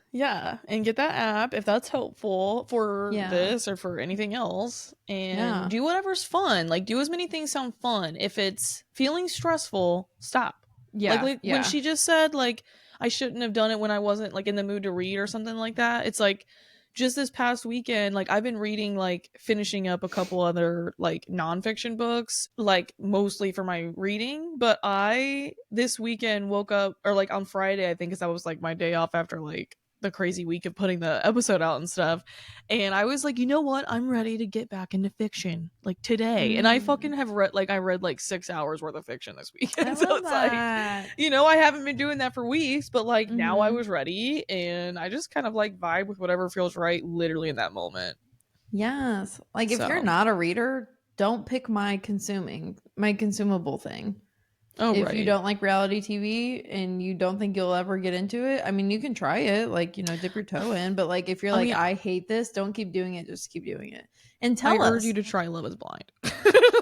Yeah, and get that app if that's helpful for this or for anything else, and do whatever's fun. Like, do as many things sound fun. If it's feeling stressful, stop. Like when she just said, like, I shouldn't have done it when I wasn't, like, in the mood to read or something like that. It's like, just this past weekend, like, I've been reading, like, finishing up a couple other, like, nonfiction books, like, mostly for my reading. But I, this weekend, woke up, or, like, on Friday, I think, because that was, like, my day off after, like, the crazy week of putting the episode out and stuff, and I was like, you know what, I'm ready to get back into fiction, like, today. And I fucking have read, like, I read like 6 hours worth of fiction this weekend. So it's that. like, you know, I haven't been doing that for weeks, but like now I was ready, and I just kind of like vibe with whatever feels right literally in that moment. Yes. Like, if you're not a reader, don't pick my consumable thing. If you don't like reality TV and you don't think you'll ever get into it, I mean, you can try it, like, you know, dip your toe in. But like, if you're like, I hate this, don't keep doing it. Just keep doing it. And tell us. I urge you to try Love Is Blind.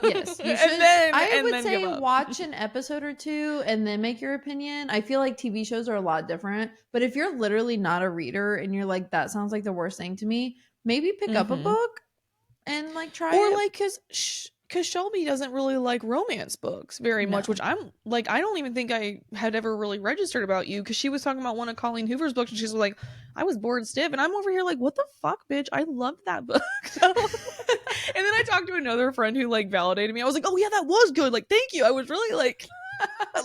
Yes, you should. I would say watch an episode or two and then make your opinion. I feel like TV shows are a lot different. But if you're literally not a reader and you're like, that sounds like the worst thing to me, maybe pick up a book and like try it. Or like, because Shelby doesn't really like romance books very much, which I'm like, I don't even think I had ever really registered about you, because she was talking about one of Colleen Hoover's books and she's like, I was bored stiff, and I'm over here like, what the fuck, bitch, I loved that book. And then I talked to another friend who like validated me. I was like, oh yeah, that was good, like, thank you. I was really like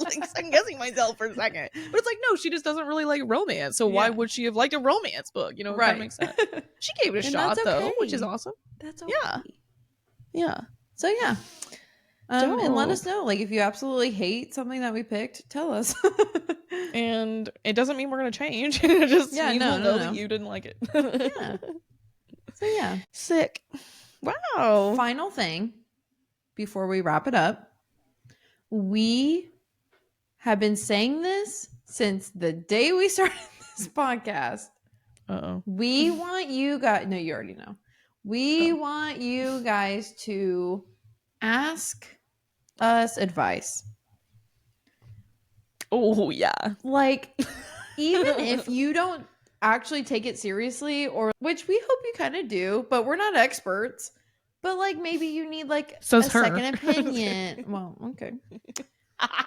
like second guessing myself for a second, but it's like, no, she just doesn't really like romance, so why would she have liked a romance book, you know? That makes sense. She gave it a shot though, which is awesome. That's okay. Yeah. So yeah. And let us know, like, if you absolutely hate something that we picked, tell us. And it doesn't mean we're gonna change. It just means we'll know that you didn't like it. Yeah. So yeah. Sick. Wow. Final thing before we wrap it up. We have been saying this since the day we started this podcast. We want you guys, no, you already know. We want you guys to ask us advice. Oh, yeah. Like, even if you don't actually take it seriously, or which we hope you kind of do, but we're not experts. But like, maybe you need like a second opinion. Well, okay.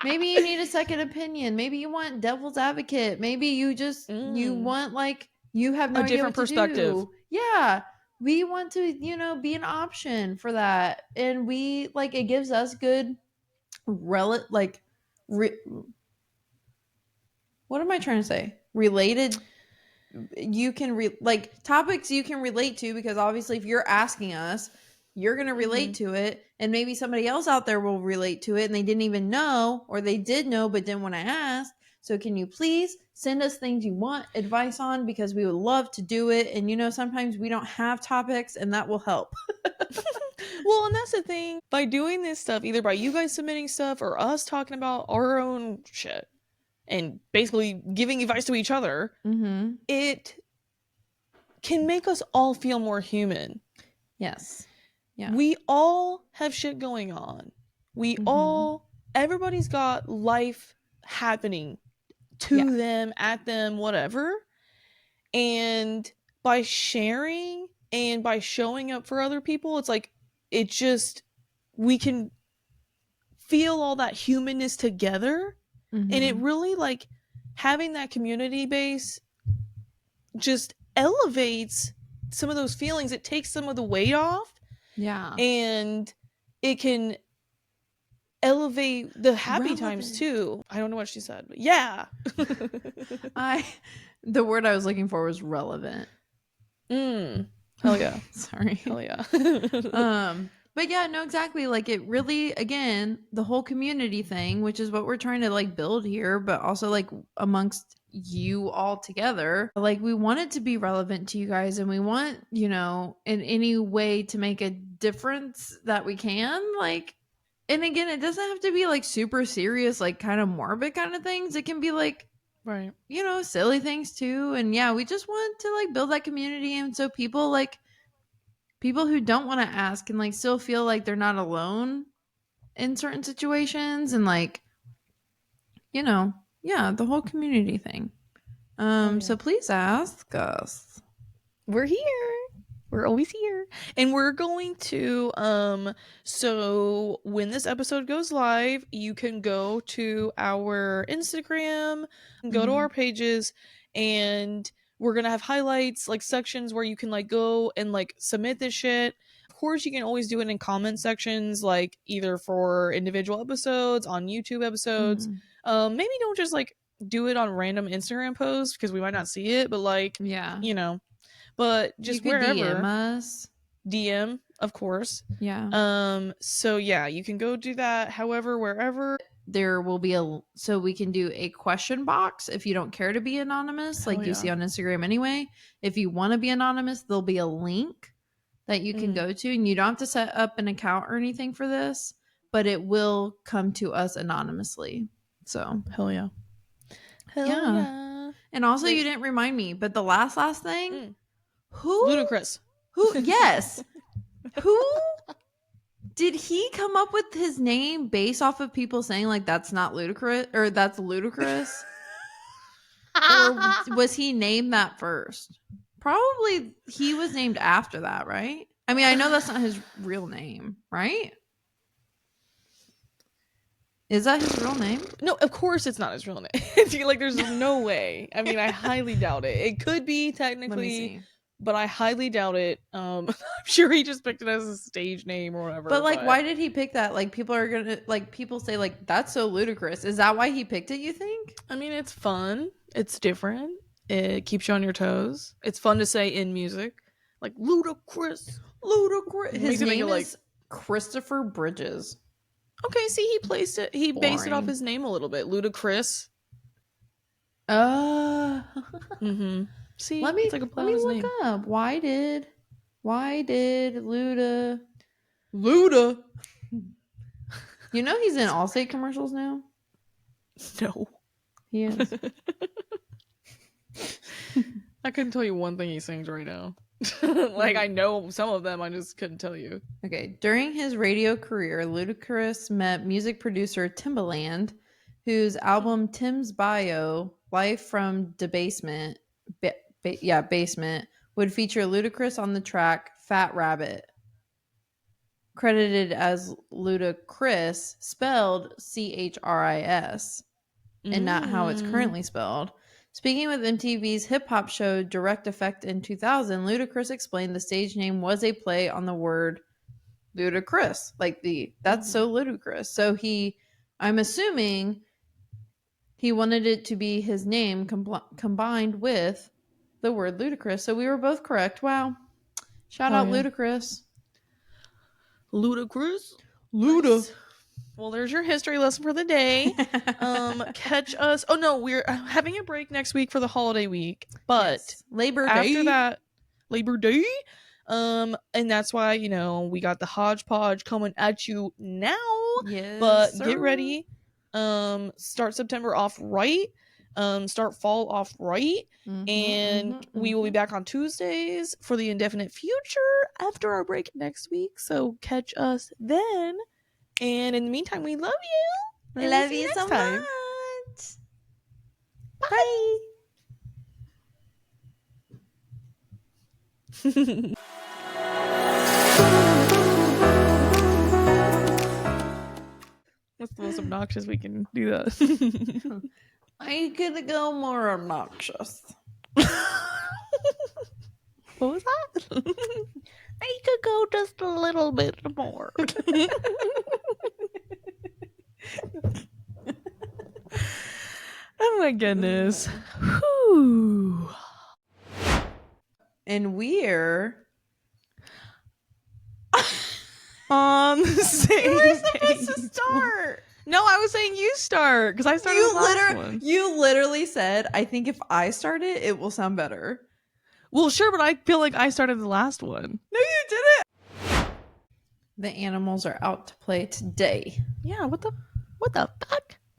Maybe you need a second opinion. Maybe you want devil's advocate. Maybe you just you want, like, you have no idea different perspective. Do. Yeah. We want to, you know, be an option for that. And we, like, it gives us good what am I trying to say? Related, you can like topics you can relate to, because obviously if you're asking us, you're going to relate to it, and maybe somebody else out there will relate to it and they didn't even know, or they did know but didn't want to ask. So can you please send us things you want advice on, because we would love to do it. And you know, sometimes we don't have topics, and that will help. Well, and that's the thing, by doing this stuff, either by you guys submitting stuff or us talking about our own shit and basically giving advice to each other, it can make us all feel more human. Yes. Yeah. We all have shit going on. We all, everybody's got life happening to them, at them, whatever. And by sharing and by showing up for other people, it's like, it just, we can feel all that humanness together. And it really, like, having that community base just elevates some of those feelings. It takes some of the weight off. Yeah. And it can elevate the happy times too. I don't know what she said, but yeah. The word I was looking for was relevant. Hell yeah. Sorry. Hell yeah. But yeah, no, exactly. Like, it really, again, the whole community thing, which is what we're trying to like build here, but also like amongst you all together, like, we want it to be relevant to you guys, and we want, you know, in any way to make a difference that we can. Like, and again, it doesn't have to be like super serious, like kind of morbid kind of things. It can be like Right. silly things too. And yeah, we just want to like build that community, and so people who don't want to ask can like still feel like they're not alone in certain situations, and like yeah, the whole community thing. Yeah. So please ask us. We're here. We're always here. And we're going to so when this episode goes live, you can go to our Instagram, go to our pages, and we're going to have highlights, like sections where you can like go and like submit this shit. Of course, you can always do it in comment sections, like either for individual episodes, on YouTube episodes. Maybe don't just like do it on random Instagram posts because we might not see it, but like, Yeah. But just you could wherever. DM us. DM, of course. Yeah. So yeah, you can go do that. However, wherever. There will be so we can do a question box if you don't care to be anonymous, Hell like you yeah. see on Instagram anyway. If you want to be anonymous, there'll be a link that you can go to, and you don't have to set up an account or anything for this, but it will come to us anonymously. So hell yeah. Hell yeah. And also, you didn't remind me, but the last thing, who Ludicrous. Yes. Who did he come up with his name based off of people saying like that's not ludicrous or that's ludicrous? Or was he named that first? Probably he was named after that, right? I mean, I know that's not his real name, right? Is that his real name? No, of course it's not his real name. Like, there's no way. I mean, I highly doubt it. It could be technically. Let me see. But I highly doubt it. I'm sure he just picked it as a stage name or whatever. But like, why did he pick that? Like, people are gonna people say like that's so ludicrous. Is that why he picked it? You think? I mean, it's fun. It's different. It keeps you on your toes. It's fun to say in music, like ludicrous. His name is Christopher Bridges. Okay, see, he placed it. He based it off his name a little bit. Ludicrous. See, let me like look up. Why did Luda? You know he's in Allstate commercials now. No, he is. I couldn't tell you one thing he sings right now. Like, I know some of them, I just couldn't tell you. Okay, during his radio career, Ludacris met music producer Timbaland, whose album Tim's Bio, Life from the Basement, Basement, would feature Ludacris on the track Fat Rabbit, credited as Ludacris, spelled Chris, and not how it's currently spelled. Speaking with MTV's hip-hop show Direct Effect in 2000, Ludacris explained the stage name was a play on the word ludicrous, like that's so ludicrous. So I'm assuming he wanted it to be his name combined with the word ludicrous. So we were both correct. Wow. Shout out Ludacris. Ludicrous? Luda. Nice. Well, there's your history lesson for the day. Catch us. Oh no, we're having a break next week for the holiday week, but Labor Day. After that, Labor Day. And that's why we got the hodgepodge coming at you now. Yes, but sir. Get ready. Start September off right. Start fall off right. And we will be back on Tuesdays for the indefinite future after our break next week. So catch us then. And in the meantime, we love you. I love you so much. Bye. What's the most obnoxious we can do that? I could go more obnoxious. What was that? I could go just a little bit more. Oh my goodness. Whew. And we're on the same You were supposed to start. No, I was saying you start because I started the last one. You literally said, I think if I start it, it will sound better. Well, sure, but I feel like I started the last one. No, you didn't. The animals are out to play today. Yeah, what the fuck?